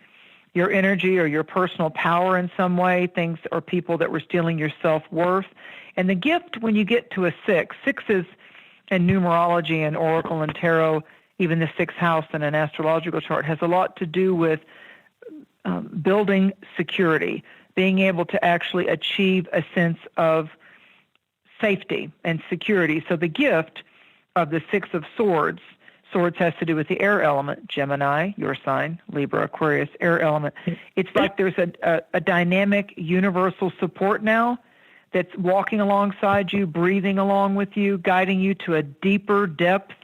your energy or your personal power in some way, things or people that were stealing your self-worth. And the gift, when you get to a six is in numerology and oracle and tarot, even the sixth house in an astrological chart, has a lot to do with building security, being able to actually achieve a sense of safety and security. So the gift of the Six of Swords. Swords has to do with the air element. Gemini, your sign, Libra, Aquarius, air element. It's like there's a dynamic universal support now that's walking alongside you, breathing along with you, guiding you to a deeper depth,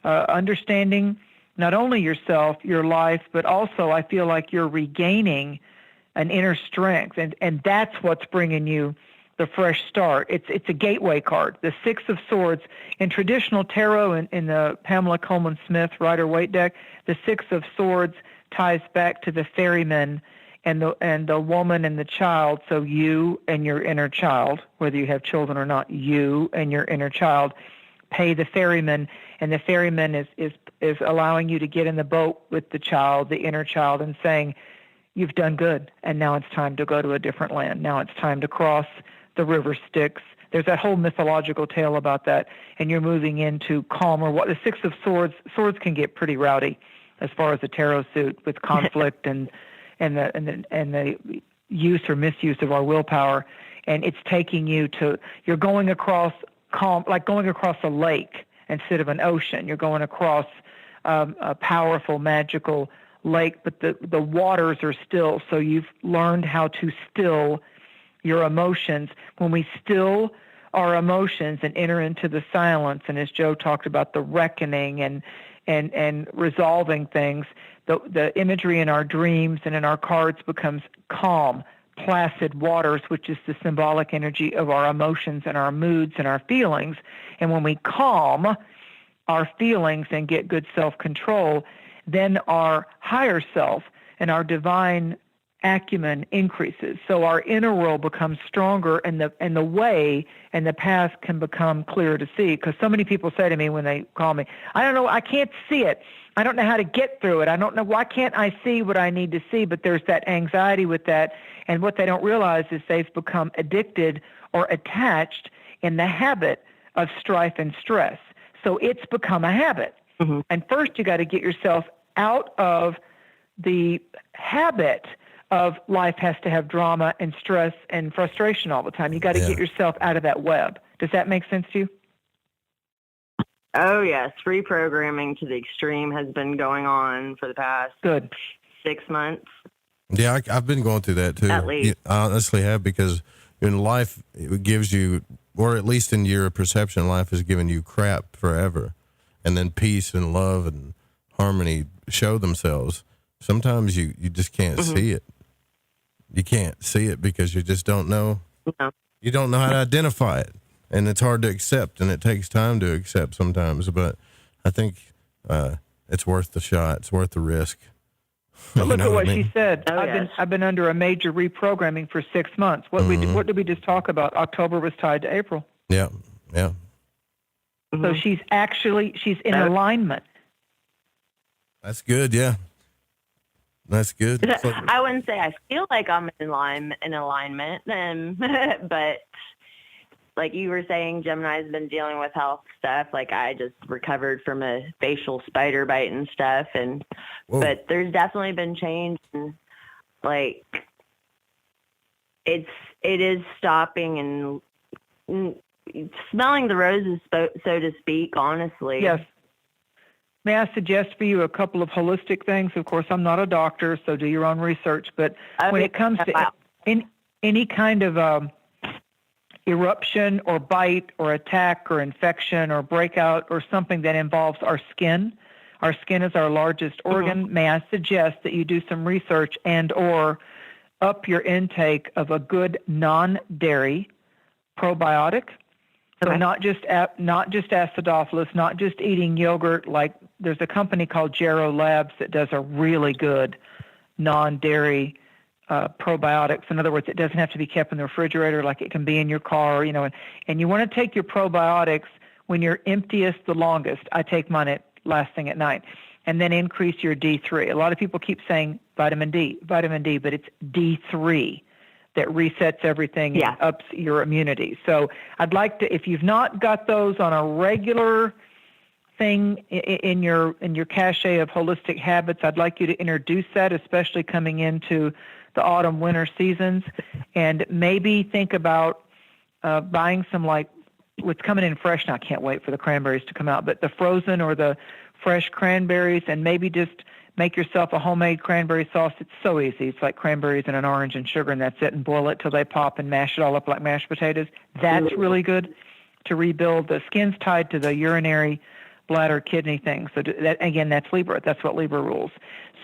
understanding not only yourself, your life, but also I feel like you're regaining an inner strength. And that's what's bringing you the fresh start. It's a gateway card. The Six of Swords in traditional tarot in the Pamela Coleman Smith Rider-Waite deck, the Six of Swords ties back to the ferryman and the woman and the child. So you and your inner child, whether you have children or not, you and your inner child pay the ferryman, and the ferryman is allowing you to get in the boat with the child, the inner child, and saying, you've done good, and now it's time to go to a different land. Now it's time to cross the river Styx. There's that whole mythological tale about that, and you're moving into calmer. What the Six of Swords can get pretty rowdy as far as a tarot suit with conflict and the use or misuse of our willpower, and it's taking you to, you're going across calm, like going across a lake instead of an ocean. You're going across a powerful, magical lake, but the waters are still, so you've learned how to still your emotions. When we still our emotions and enter into the silence, and as Joe talked about, the reckoning and resolving things, the imagery in our dreams and in our cards becomes calm, placid waters, which is the symbolic energy of our emotions and our moods and our feelings. And when we calm our feelings and get good self-control, then our higher self and our divine acumen increases. So our inner world becomes stronger, and the way and the path can become clearer to see. Because so many people say to me when they call me, I don't know, I can't see it. I don't know how to get through it. I don't know, why can't I see what I need to see? But there's that anxiety with that. And what they don't realize is they've become addicted or attached in the habit of strife and stress. So it's become a habit. Mm-hmm. And first you got to get yourself out of the habit of life has to have drama and stress and frustration all the time. You got to get yourself out of that web. Does that make sense to you? Oh, yes. Reprogramming to the extreme has been going on for the past 6 months. Yeah, I've been going through that too. At least. I honestly have, because in life, it gives you, or at least in your perception, life has given you crap forever. And then peace and love and harmony show themselves. Sometimes you just can't see it. You can't see it because you just don't know. No. You don't know how to identify it. And it's hard to accept, and it takes time to accept sometimes. But I think it's worth the shot. It's worth the risk. Look at what she said. I've been under a major reprogramming for 6 months. What did we just talk about? October was tied to April. Yeah. So she's in alignment. That's good. Yeah. That's good. I wouldn't say I feel like I'm in alignment, but like you were saying, Gemini's been dealing with health stuff. Like I just recovered from a facial spider bite and stuff, but there's definitely been change. And like it is stopping and smelling the roses, so to speak. Honestly, yes. May I suggest for you a couple of holistic things? Of course, I'm not a doctor, so do your own research. But when it comes to any kind of eruption or bite or attack or infection or breakout or something that involves our skin is our largest organ. May I suggest that you do some research and or up your intake of a good non-dairy probiotic? So not just acidophilus, not just eating yogurt. Like there's a company called Jarrow Labs that does a really good non-dairy probiotics. In other words, it doesn't have to be kept in the refrigerator, like it can be in your car, and you want to take your probiotics when you're emptiest the longest. I take mine last thing at night, and then increase your D3. A lot of people keep saying vitamin D, but it's D3 that resets everything and ups your immunity. So I'd like to, if you've not got those on a regular thing in your cachet of holistic habits, I'd like you to introduce that, especially coming into the autumn winter seasons, and maybe think about buying some like what's coming in fresh now. I can't wait for the cranberries to come out, but the frozen or the fresh cranberries, and maybe just make yourself a homemade cranberry sauce. It's so easy. It's like cranberries and an orange and sugar, and that's it, and boil it till they pop and mash it all up like mashed potatoes. That's really good to rebuild. The skin's tied to the urinary bladder, kidney thing. So that, again, that's Libra. That's what Libra rules.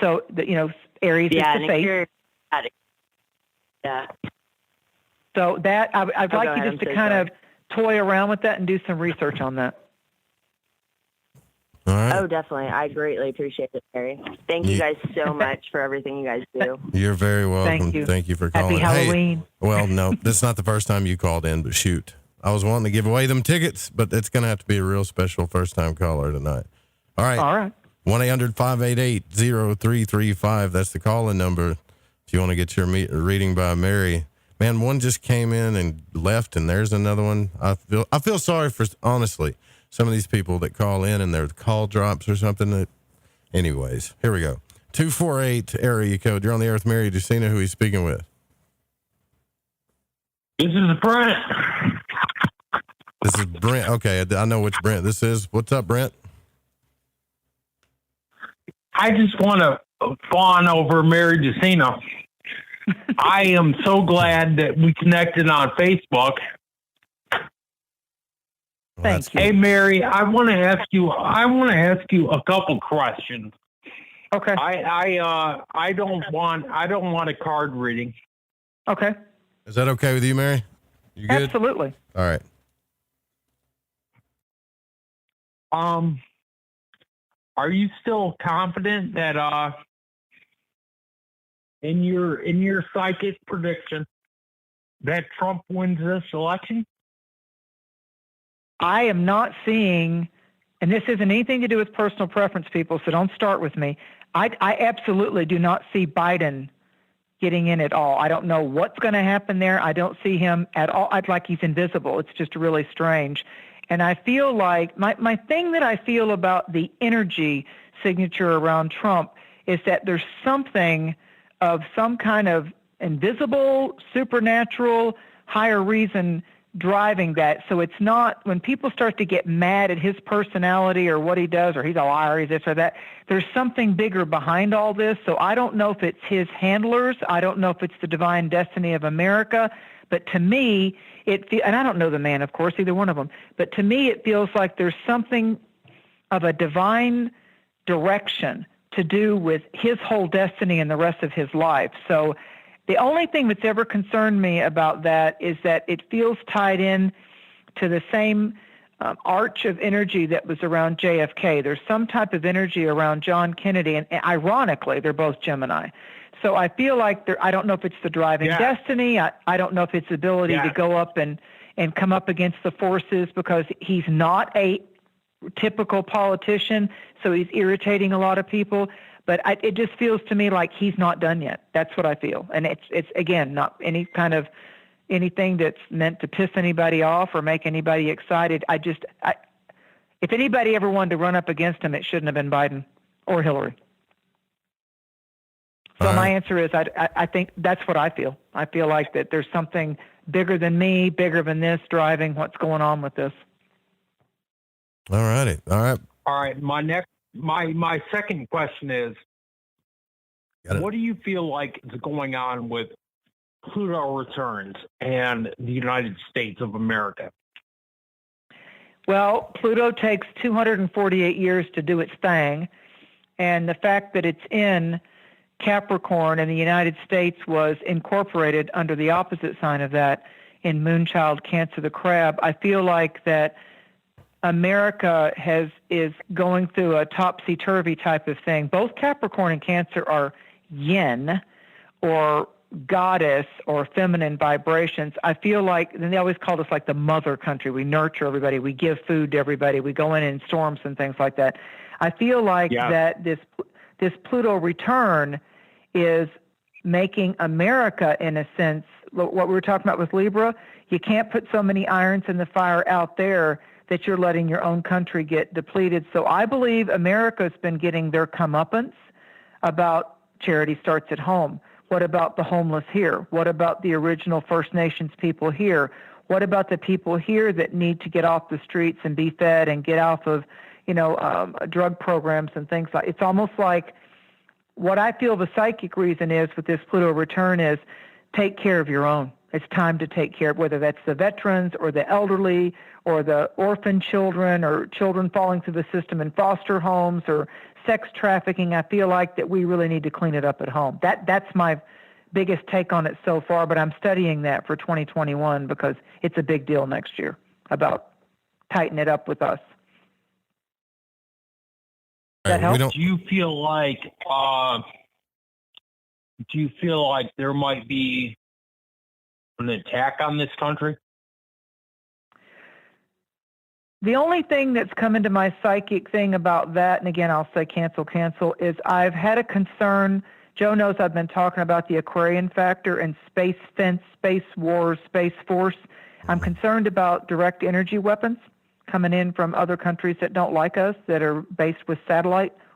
So, Aries is the faith. Yeah. So that, I'd like you just to kind of toy around with that and do some research on that. All right. Oh, definitely. I greatly appreciate it, Mary. Thank you guys so much for everything you guys do. You're very welcome. Thank you for calling. Happy Halloween. Hey, well, no, this is not the first time you called in, but shoot. I was wanting to give away them tickets, but it's going to have to be a real special first-time caller tonight. All right. All right. 1-800-588-0335. That's the call-in number if you want to get your reading by Mary. Man, one just came in and left, and there's another one. I feel sorry for, honestly, some of these people that call in and their call drops or something. Anyways, here we go. 248 area code. You're on the air with Mary Dusina. Who are you speaking with? This is Brent. This is Brent. Okay, I know which Brent this is. What's up, Brent? I just want to fawn over Mary Dusina. I am so glad that we connected on Facebook. Thank you. Hey, Mary, I want to ask you a couple questions. Okay. I don't want a card reading. Okay. Is that okay with you, Mary? You good? Absolutely. All right. Are you still confident that in your psychic prediction that Trump wins this election? I am not seeing, and this isn't anything to do with personal preference, people, so don't start with me. I absolutely do not see Biden getting in at all. I don't know what's going to happen there. I don't see him at all. I'd like he's invisible. It's just really strange. And I feel like my thing that I feel about the energy signature around Trump is that there's something of some kind of invisible, supernatural, higher reason driving that. So it's not, when people start to get mad at his personality or what he does, or he's a liar, he's this or that, there's something bigger behind all this. So I don't know if it's his handlers. I don't know if it's the divine destiny of America. But to me, and I don't know the man, of course, either one of them, but to me it feels like there's something of a divine direction to do with his whole destiny and the rest of his life. So the only thing that's ever concerned me about that is that it feels tied in to the same arch of energy that was around JFK. There's some type of energy around John Kennedy, and ironically, they're both Gemini. So I feel like I don't know if it's the driving destiny. I don't know if it's the ability to go up and come up against the forces, because he's not a typical politician, so he's irritating a lot of people. But it just feels to me like he's not done yet. That's what I feel. And it's again, not any kind of anything that's meant to piss anybody off or make anybody excited. If anybody ever wanted to run up against him, it shouldn't have been Biden or Hillary. So my answer is I think that's what I feel. I feel like that there's something bigger than me, bigger than this, driving what's going on with this. All righty. All right. All right. My second question is, what do you feel like is going on with Pluto returns and the United States of America? Well, Pluto takes 248 years to do its thing, and the fact that it's in Capricorn and the United States was incorporated under the opposite sign of that in Moonchild Cancer the Crab, I feel like that America is going through a topsy-turvy type of thing. Both Capricorn and Cancer are yin, or goddess, or feminine vibrations. I feel like, and they always called us like the mother country. We nurture everybody. We give food to everybody. We go in storms and things like that. I feel like that this Pluto return is making America, in a sense, what we were talking about with Libra, you can't put so many irons in the fire out there that you're letting your own country get depleted. So I believe America's been getting their comeuppance about charity starts at home. What about the homeless here? What about the original First Nations people here? What about the people here that need to get off the streets and be fed and get off of, drug programs and things like? It's almost like what I feel the psychic reason is with this Pluto return is take care of your own. It's time to take care of whether that's the veterans or the elderly or the orphan children or children falling through the system in foster homes or sex trafficking. I feel like that we really need to clean it up at home. That's my biggest take on it so far, but I'm studying that for 2021 because it's a big deal next year about tighten it up with us. That helps? Do you feel like there might be an attack on this country? The only thing that's come into my psychic thing about that, and again, I'll say cancel, is I've had a concern. Joe knows I've been talking about the Aquarian factor and space fence, space wars, space force. I'm concerned about direct energy weapons coming in from other countries that don't like us, that are based with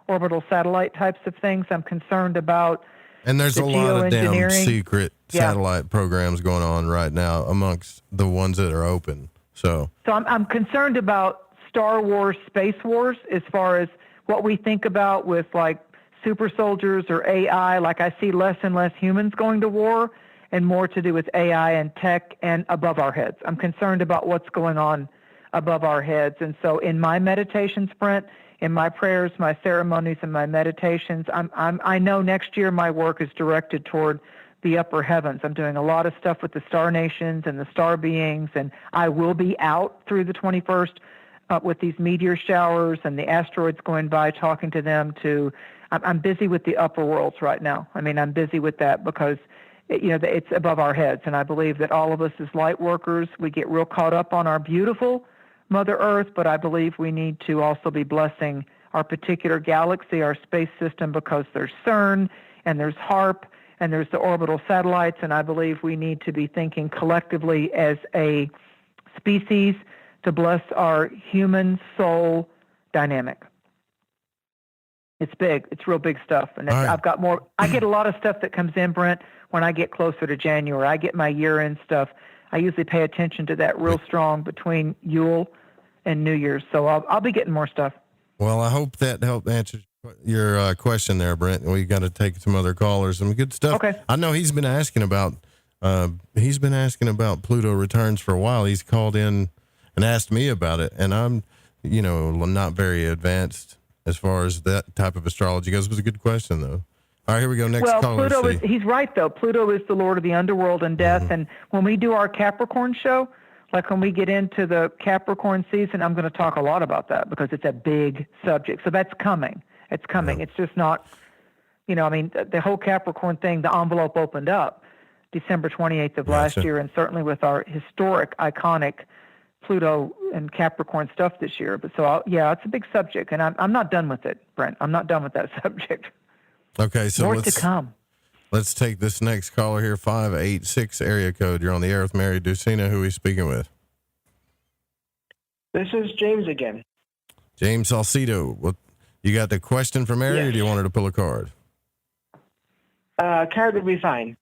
orbital satellite types of things. I'm concerned about. And there's a lot of damn secret satellite programs going on right now amongst the ones that are open. So I'm concerned about Star Wars, Space Wars, as far as what we think about with like super soldiers or AI. Like I see less and less humans going to war and more to do with AI and tech and above our heads. I'm concerned about what's going on above our heads. And so in my meditations, Brent, in my prayers, my ceremonies, and my meditations, I know next year my work is directed toward the upper heavens. I'm doing a lot of stuff with the star nations and the star beings, and I will be out through the 21st with these meteor showers and the asteroids going by, talking to them. I'm busy with the upper worlds right now. I mean, I'm busy with that because it's above our heads, and I believe that all of us as light workers, we get real caught up on our beautiful Mother Earth, but I believe we need to also be blessing our particular galaxy, our space system, because there's CERN and there's HARP and there's the orbital satellites, and I believe we need to be thinking collectively as a species to bless our human soul dynamic. It's big. It's real big stuff. And I've got more. I get a lot of stuff that comes in, Brent, when I get closer to January. I get my year-end stuff. I usually pay attention to that real strong between Yule and New Year's. So I'll be getting more stuff. Well, I hope that helped answer your question there, Brent. We got to take some other callers. Some good stuff. Okay. I know he's been asking about Pluto returns for a while. He's called in and asked me about it, and I'm, not very advanced as far as that type of astrology goes. It was a good question, though. All right, here we go. Next caller. Pluto he's right, though. Pluto is the lord of the underworld and death. Mm-hmm. And when we do our Capricorn show, like when we get into the Capricorn season, I'm going to talk a lot about that because it's a big subject. So that's coming. It's coming. Yeah. It's just not, the whole Capricorn thing, the envelope opened up December 28th of last year, and certainly with our historic, iconic Pluto and Capricorn stuff this year. But so, it's a big subject, and I'm not done with it, Brent. I'm not done with that subject. Okay, so more to come. Let's take this next caller here, 586 area code. You're on the air with Mary Dusina. Who are we speaking with? This is James again. James Salcido. Well, you got the question for Mary, or do you want her to pull a card? Card would be fine.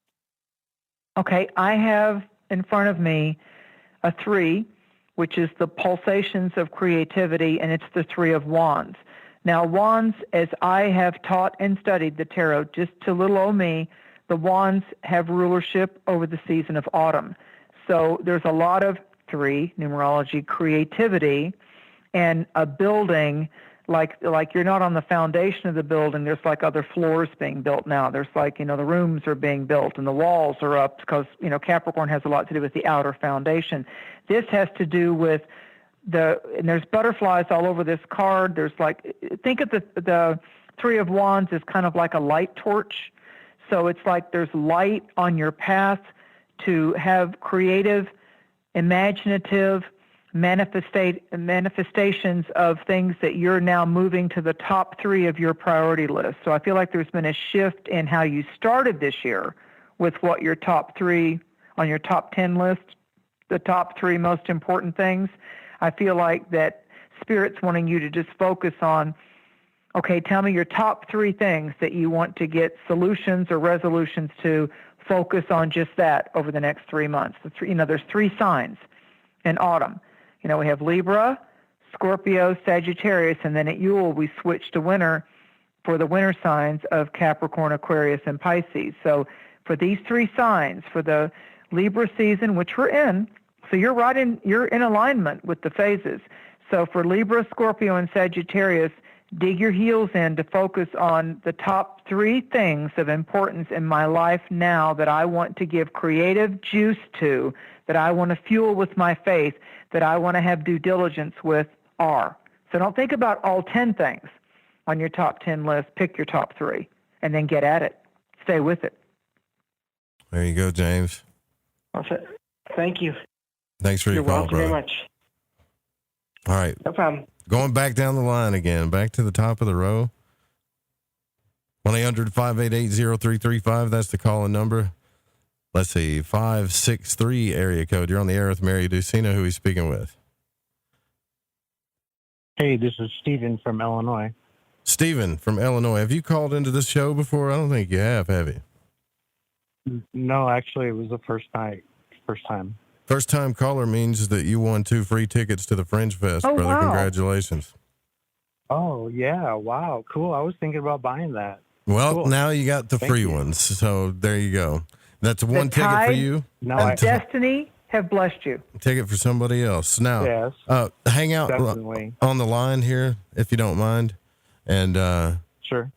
Okay, I have in front of me a 3, which is the pulsations of creativity, and it's the 3 of Wands. Now, wands, as I have taught and studied the tarot, just to little old me, the wands have rulership over the season of autumn. So there's a lot of 3, numerology, creativity, and a building, like you're not on the foundation of the building. There's like other floors being built now. There's like, the rooms are being built and the walls are up because, Capricorn has a lot to do with the outer foundation. This has to do with and there's butterflies all over this card. There's think of the 3 of Wands as kind of like a light torch. So it's like there's light on your path to have creative, imaginative manifestations of things that you're now moving to the top 3 of your priority list. So I feel like there's been a shift in how you started this year with what your top 3 on your top 10 list, the top 3 most important things. I feel like that Spirit's wanting you to just focus on, okay, tell me your top 3 things that you want to get solutions or resolutions to. Focus on just that over the next 3 months. There's 3 signs. and autumn. You know, we have Libra, Scorpio, Sagittarius, and then at Yule we switch to winter for the winter signs of Capricorn, Aquarius, and Pisces. So for these 3 signs, for the Libra season, which we're in, so you're in alignment with the phases. So for Libra, Scorpio, and Sagittarius, dig your heels in to focus on the top 3 things of importance in my life now that I want to give creative juice to, that I want to fuel with my faith, that I want to have due diligence with are. So don't think about all 10 things on your top 10 list. Pick your top 3 and then get at it. Stay with it. There you go, James. Thank you. Thanks for your call, brother. You're welcome very much. All right. No problem. Going back down the line again, back to the top of the row. 1-800-588-0335. That's the call-in number. Let's see, 563 area code. You're on the air with Mary Dusina. Who are you speaking with? Hey, this is Steven from Illinois. Steven from Illinois. Have you called into this show before? I don't think you have you? No, actually, it was the first time. First time caller means that you won 2 free tickets to the Fringe Fest, brother. Wow. Congratulations. Oh, yeah. Wow. Cool. I was thinking about buying that. Well, Cool. now you got the Thank free you. ones. So there you go. That's The one ticket for tides you. of destiny have blessed you. Ticket for somebody else. Now, Yes, hang out definitely. on the line here, if you don't mind. And Sure.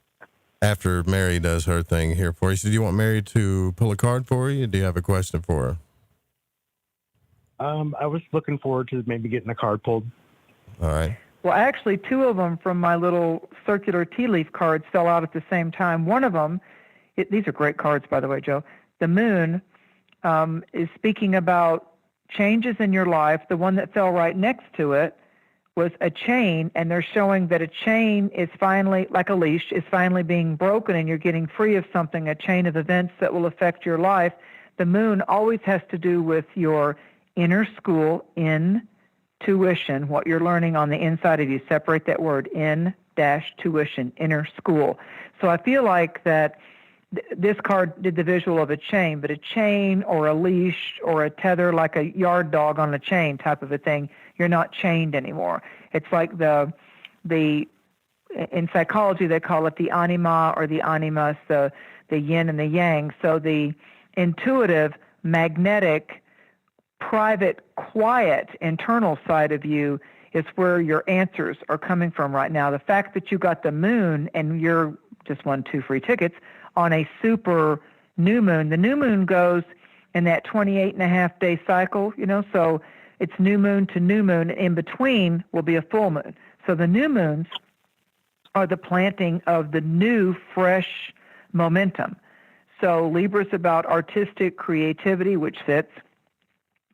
after Mary does her thing here for you. So do you want Mary to pull a card for you? Or do you have a question for her? I was looking forward to maybe getting a card pulled. All right. Well, actually, 2 of them from my little circular tea leaf cards fell out at the same time. One of them, these are great cards, by the way, Joe. The moon is speaking about changes in your life. The one that fell right next to it was a chain, and they're showing that a chain is finally, like a leash, is finally being broken, and you're getting free of something, a chain of events that will affect your life. The moon always has to do with your inner school, intuition, what you're learning on the inside of you. Separate that word, in-tuition, inner school. So I feel like that this card did the visual of a chain, but a chain or a leash or a tether, like a yard dog on a chain type of a thing, you're not chained anymore. It's like in psychology, they call it the anima or the animus, the yin and the yang. So the intuitive, magnetic, private, quiet, internal side of you is where your answers are coming from right now. The fact that you got the moon and you're just won 2 free tickets on a super new moon. The new moon goes in that 28.5-day cycle, so it's new moon to new moon. In between will be a full moon. So the new moons are the planting of the new, fresh momentum. So Libra's about artistic creativity, which fits.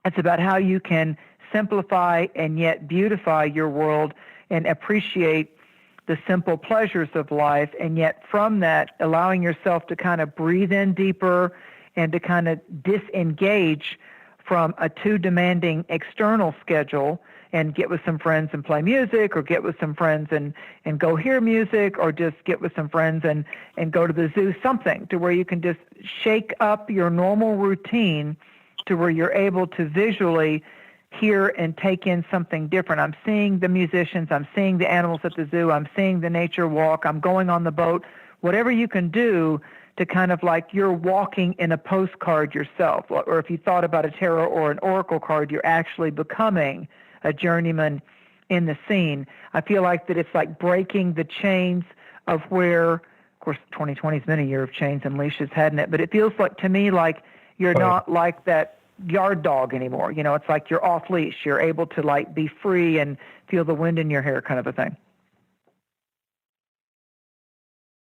It's about how you can simplify and yet beautify your world and appreciate the simple pleasures of life, and yet from that, allowing yourself to kind of breathe in deeper and to kind of disengage from a too demanding external schedule and get with some friends and play music, or get with some friends and go hear music, or just get with some friends and go to the zoo, something to where you can just shake up your normal routine to where you're able to visually hear and take in something different. I'm seeing the musicians, I'm seeing the animals at the zoo, I'm seeing the nature walk, I'm going on the boat, whatever you can do to kind of like you're walking in a postcard yourself. Or if you thought about a tarot or an oracle card, you're actually becoming a journeyman in the scene. I feel like that it's like breaking the chains of where, of course, 2020 has been a year of chains and leashes, hadn't it? But it feels like to me like you're not like that yard dog anymore. It's like you're off leash. You're able to like be free and feel the wind in your hair, kind of a thing.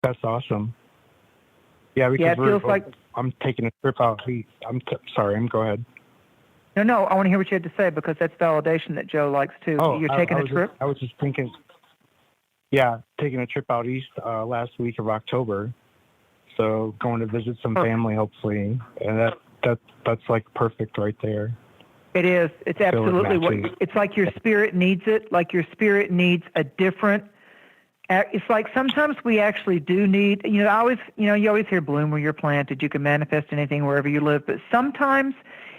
That's awesome. Yeah, because it feels like I'm taking a trip out east. Sorry, go ahead. No, I want to hear what you had to say, because that's validation that Joe likes too. Oh, You're taking a trip? I was just thinking, taking a trip out east last week of October. So going to visit some family, hopefully, and that's like perfect right there. It is. It's absolutely what. It's like your spirit needs it. Like your spirit needs a different. It's like sometimes we actually do need. You always hear bloom where you're planted. You can manifest anything wherever you live. But sometimes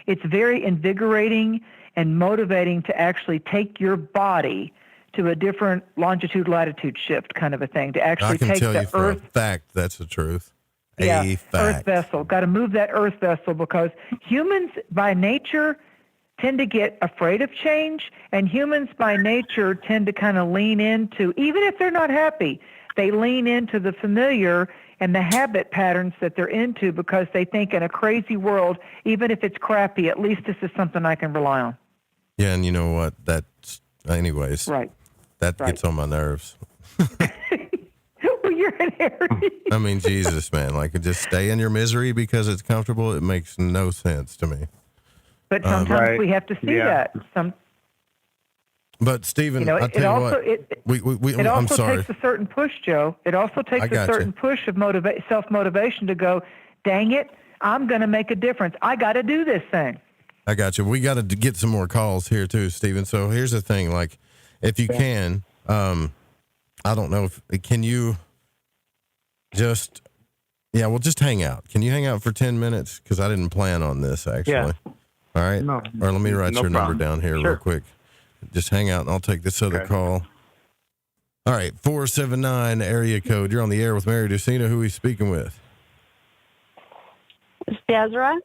it's very invigorating and motivating to actually take your body to a different longitude latitude shift kind of a thing, to actually I can take tell the you for Earth. a fact that's the truth. Yeah, A fact. Earth vessel. Got to move that Earth vessel, because humans by nature tend to get afraid of change, and humans by nature tend to kind of lean into, even if they're not happy, they lean into the familiar and the habit patterns that they're into, because they think in a crazy world, even if it's crappy, at least this is something I can rely on. Yeah, and you know what? That's, anyways. Right. That gets on my nerves. Well, you're an Aries. I mean, Jesus, man. Like, just stay in your misery because it's comfortable. It makes no sense to me. But sometimes we have to see that. But Stephen, I tell you what, it I'm also sorry. takes a certain push, Joe. It also takes a certain push of self-motivation to go, dang it, I'm going to make a difference. I got to do this thing. I got you. We got to get some more calls here too, Stephen. So here's the thing. Like, if you can, I don't know can you just hang out. Can you hang out for 10 minutes? Because I didn't plan on this, actually. Yeah. All right. No. Or let me write your number down here Sure. real quick. Just hang out and I'll take this other call. All right. 479 area code. You're on the air with Mary Dusina. Who are we speaking with? It's Desiree.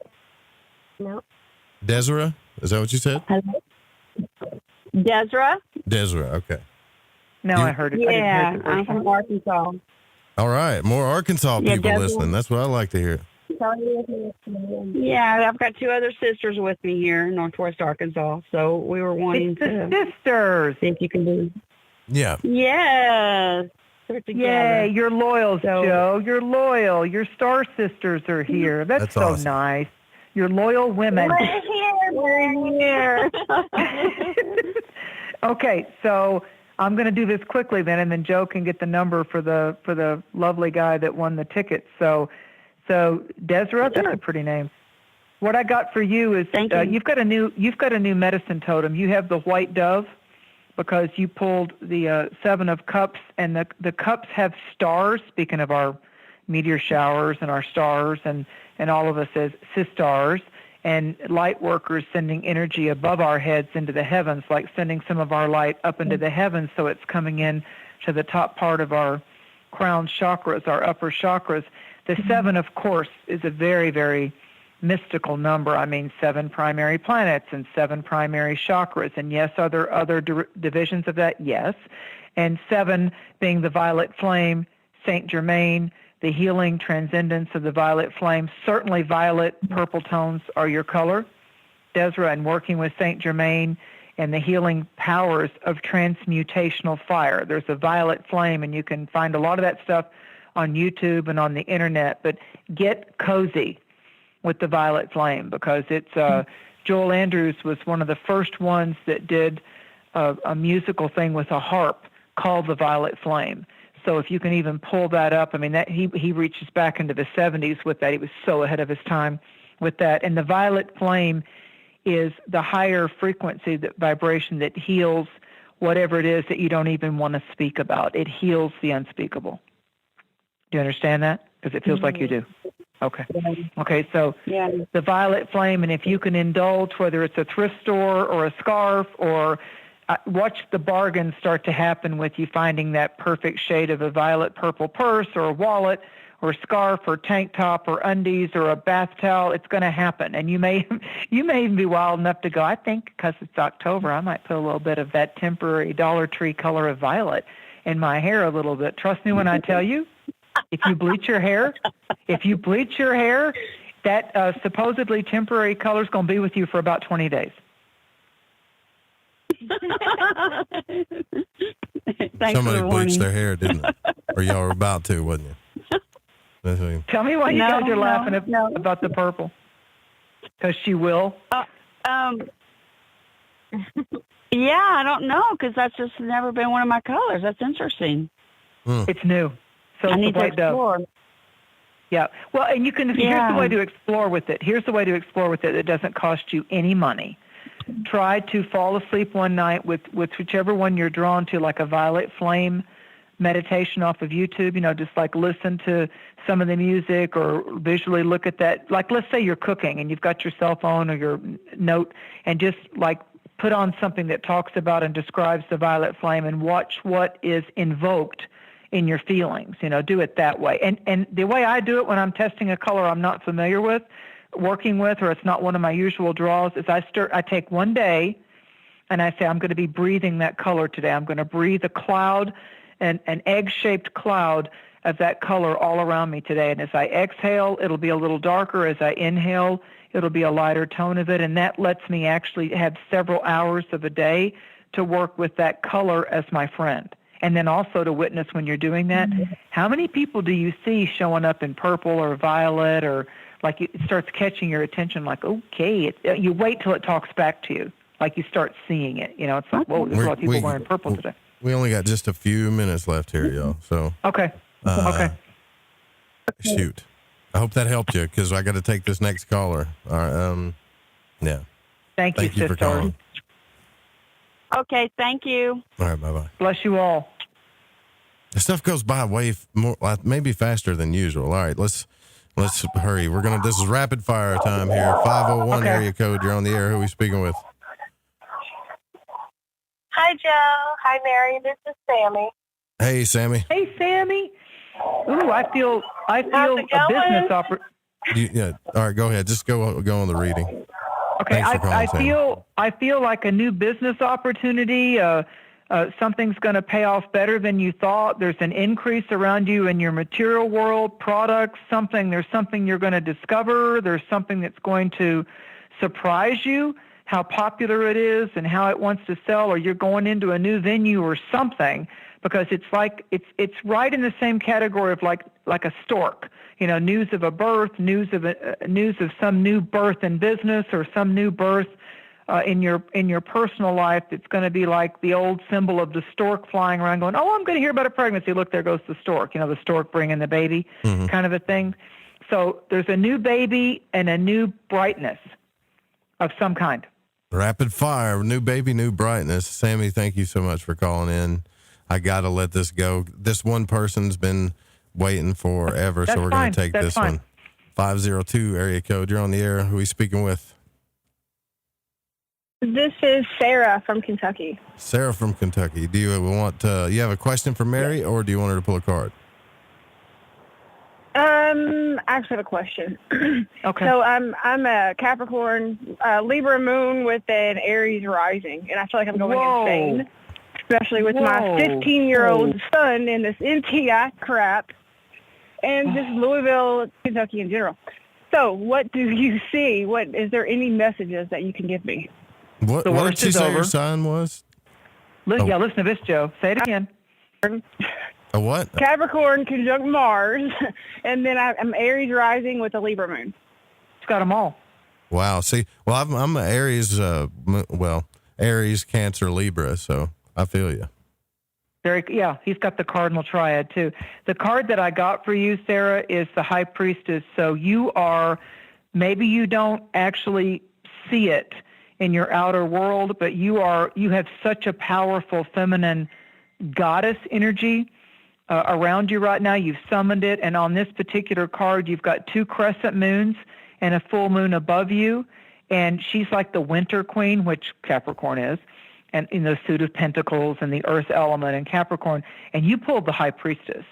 No. Desiree? Is that what you said? Hello? Desiree. Desiree. Okay. No, I heard it. Yeah, I'm from Arkansas. All right. More Arkansas people Desiree. listening. That's what I like to hear. Yeah, I've got two other sisters with me here in Northwest Arkansas, so we were wanting to sisters. See if you can do. Yeah. Yes. They're together. Yay, you're loyal, Joe. You're loyal. Your star sisters are here. That's so awesome. nice. You're loyal women. We're here. Okay, so I'm going to do this quickly then, and then Joe can get the number for the lovely guy that won the tickets. So Desiree, that's a pretty name. What I got for you is you've got a new medicine totem. You have the white dove, because you pulled the 7 of cups, and the cups have stars. Speaking of our meteor showers and our stars, and all of us as sisters, and light workers sending energy above our heads into the heavens, like sending some of our light up into the heavens, so it's coming in to the top part of our crown chakras, our upper chakras. The 7, of course, is a very, very mystical number. I mean, 7 primary planets and 7 primary chakras. And yes, are there other divisions of that? Yes. And 7 being the violet flame, Saint Germain, the healing transcendence of the violet flame. Certainly violet, purple tones are your color, Desiree, and working with Saint Germain and the healing powers of transmutational fire. There's a violet flame, and you can find a lot of that stuff on YouTube and on the internet, but get cozy with the violet flame, because it's Joel Andrews was one of the first ones that did a musical thing with a harp called the Violet Flame. So if you can even pull that up, I mean, that he reaches back into the 70s with that. He was so ahead of his time with that. And the violet flame is the higher frequency, that vibration that heals whatever it is that you don't even want to speak about. It heals the unspeakable. Do you understand that? Because it feels like you do. Okay. Okay, so the violet flame, and if you can indulge, whether it's a thrift store or a scarf, or watch the bargains start to happen with you finding that perfect shade of a violet purple purse or a wallet or scarf or tank top or undies or a bath towel, it's going to happen. And you may even be wild enough to go, I think because it's October, I might put a little bit of that temporary Dollar Tree color of violet in my hair a little bit. Trust me when I tell you, if you bleach your hair, that supposedly temporary color is going to be with you for about 20 days. Somebody bleached their hair, didn't they? Or y'all were about to, wasn't you? Tell me why you guys are laughing about the purple. Because she will. Yeah, I don't know, because that's just never been one of my colors. That's interesting. It's new. So I it's need the to white explore. dove. Yeah. Well, and you can. Here's the way to explore with it. Here's the way to explore with it. It doesn't cost you any money. Try to fall asleep one night with whichever one you're drawn to, like a violet flame meditation off of YouTube. You know, just like listen to some of the music or visually look at that. Like, let's say you're cooking and you've got your cell phone or your note, and just like put on something that talks about and describes the violet flame and watch what is invoked in your feelings. Do it that way. And the way I do it when I'm testing a color I'm not familiar with, working with, or it's not one of my usual draws, is I take one day and I say, I'm going to be breathing that color today. I'm going to breathe a cloud, an egg-shaped cloud of that color all around me today. And as I exhale, it'll be a little darker. As I inhale, it'll be a lighter tone of it. And that lets me actually have several hours of a day to work with that color as my friend. And then also to witness when you're doing that, how many people do you see showing up in purple or violet, or like it starts catching your attention, like, okay, you wait till it talks back to you. Like you start seeing it. It's like, whoa, there's a lot of people wearing purple today. We only got just a few minutes left here, y'all. So Okay. Shoot. I hope that helped you, because I got to take this next caller. All right. Yeah. Thank you for calling. Okay, thank you. All right, bye-bye. Bless you all. The stuff goes by way more, maybe faster than usual. All right, let's hurry. This is rapid fire time here. 501 area code. You're on the air. Who are we speaking with? Hi, Joe. Hi, Mary. This is Sammy. Hey, Sammy. Hey, Sammy. Ooh, I feel a business opportunity. Yeah. All right, go ahead. Just go on the reading. Okay, I feel like a new business opportunity. Something's going to pay off better than you thought. There's an increase around you in your material world, products, There's something you're going to discover. There's something that's going to surprise you, how popular it is and how it wants to sell, or you're going into a new venue or something, because it's like it's right in the same category of like a stork. News of a birth, news of some new birth in business, or some new birth in your personal life. It's going to be like the old symbol of the stork flying around going, oh, I'm going to hear about a pregnancy. Look, there goes the stork. The stork bringing the baby, kind of a thing. So there's a new baby and a new brightness of some kind. Rapid fire, new baby, new brightness. Sammy, thank you so much for calling in. I got to let this go. This one person's been waiting forever, so we're going to take this one. 502 area code. You're on the air. Who are we speaking with? This is Sarah from Kentucky. Sarah from Kentucky. Do you you have a question for Mary, or do you want her to pull a card? I actually have a question. Okay. So I'm a Capricorn, Libra moon with an Aries rising, and I feel like I'm going insane, especially with my 15-year-old son in this NTI crap, and just Louisville, Kentucky in general. So what do you see? Is there any messages that you can give me? What did she say your sign was? Listen to this, Joe. Say it again. A what? Capricorn conjunct Mars, and then I'm Aries rising with a Libra moon. It's got them all. Wow. See, well, I'm an Aries, Aries, Cancer, Libra, so I feel you. He's got the cardinal triad too. The card that I got for you, Sarah, is the High Priestess. So maybe you don't actually see it in your outer world, but you have such a powerful feminine goddess energy around you right now. You've summoned it, and on this particular card, you've got 2 crescent moons and a full moon above you, and she's like the winter queen, which Capricorn is, and in the suit of pentacles and the earth element in Capricorn, and you pulled the High Priestess.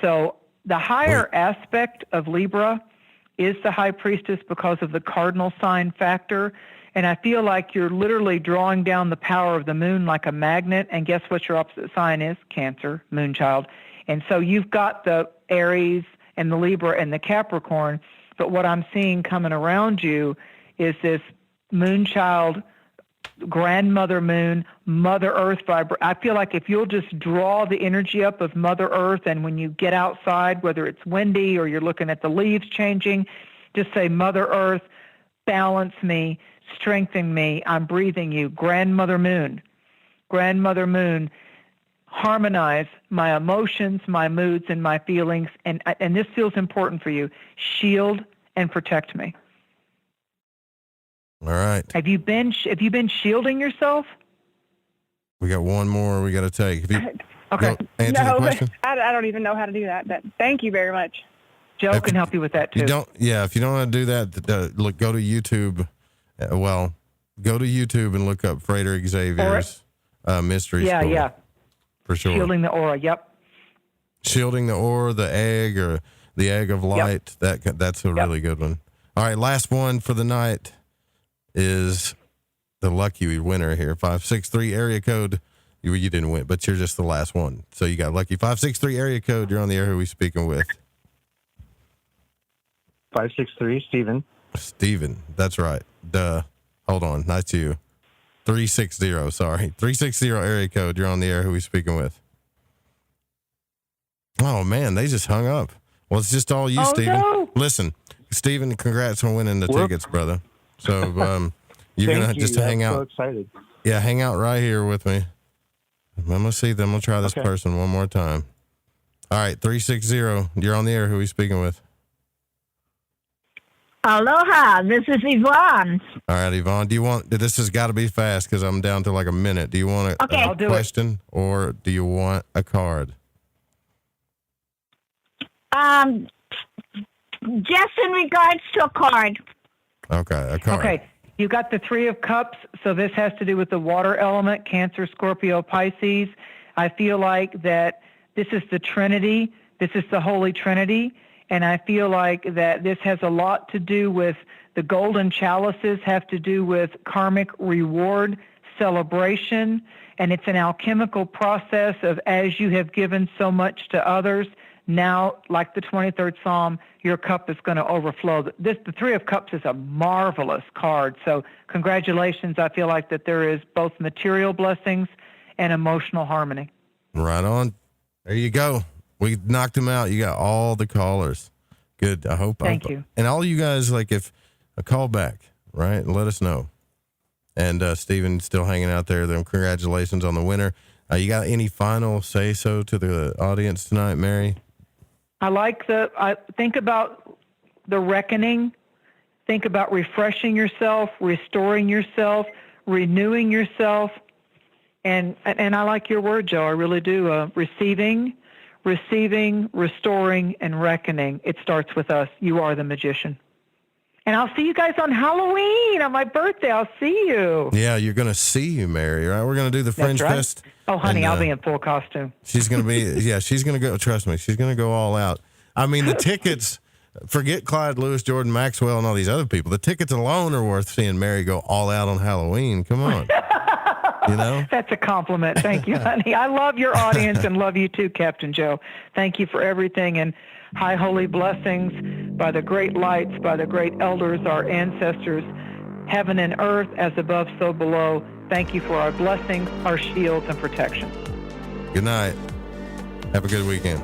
So the higher aspect of Libra is the High Priestess because of the cardinal sign factor, and I feel like you're literally drawing down the power of the moon like a magnet, and guess what your opposite sign is? Cancer, moonchild. And so you've got the Aries and the Libra and the Capricorn, but what I'm seeing coming around you is this moonchild, grandmother moon, Mother Earth I feel like if you'll just draw the energy up of Mother Earth, and when you get outside, whether it's windy or you're looking at the leaves changing, just say, Mother Earth, balance me, strengthen me, I'm breathing you. Grandmother moon, harmonize my emotions, my moods, and my feelings, and this feels important for you. Shield and protect me. All right. Have you been shielding yourself? We got one more we got to take. Okay. Answer the question? I don't even know how to do that, but thank you very much. Joe can help you with that too. If you don't want to do that, go to YouTube. go to YouTube and look up Frederick Xavier's Mystery School. Yeah. For sure. Shielding the Aura, yep. Shielding the Aura, the egg, or the egg of light. Yep. That's a really good one. All right, last one for the night is the lucky winner here. 563 area code. You didn't win, but you're just the last one. So you got lucky. 563 area code. You're on the air. Who are we speaking with? 563, Steven. Steven, that's right. Duh. Hold on. Nice to you. 360, sorry. 360 area code. You're on the air. Who are we speaking with? Oh, man, they just hung up. Well, it's just all you, Steven. No. Listen, Steven, congrats on winning the tickets, brother. So you're going to just hang out. I'm so excited. Yeah, hang out right here with me. I'm going to see them. I'm going to try this person one more time. All right, 360. You're on the air. Who are we speaking with? Aloha, this is Yvonne. All right, Yvonne, this has got to be fast because I'm down to like a minute. Do you want a question or do you want a card? Just in regards to a card. Okay, a card. Okay, you got the Three of Cups, so this has to do with the water element, Cancer, Scorpio, Pisces. I feel like that this is the Trinity. This is the Holy Trinity. And I feel like that this has a lot to do with the golden chalices, have to do with karmic reward, celebration, and it's an alchemical process of as you have given so much to others, now, like the 23rd Psalm, your cup is going to overflow. The Three of Cups is a marvelous card. So congratulations. I feel like that there is both material blessings and emotional harmony. Right on. There you go. We knocked them out. You got all the callers. Good. I hope. Thank you. And all you guys, like, if a call back, right? And let us know. And Steven's still hanging out there. Then congratulations on the winner. You got any final say-so to the audience tonight, Mary? I think about the reckoning. Think about refreshing yourself, restoring yourself, renewing yourself. And I like your word, Joe. I really do. Receiving, restoring, and reckoning. It starts with us. You are the magician. And I'll see you guys on Halloween, on my birthday. I'll see you. Yeah, you're going to see you, Mary, right? We're going to do the Fringe Fest. Oh, honey, I'll be in full costume. She's going to be, she's going to go, trust me, she's going to go all out. I mean, the tickets, forget Clyde Lewis, Jordan Maxwell, and all these other people. The tickets alone are worth seeing Mary go all out on Halloween. Come on. You know? That's a compliment. Thank you, honey. I love your audience and love you too, Captain Joe. Thank you for everything. And high holy blessings by the great lights, by the great elders, our ancestors, heaven and earth, as above, so below. Thank you for our blessings, our shields, and protection. Good night. Have a good weekend.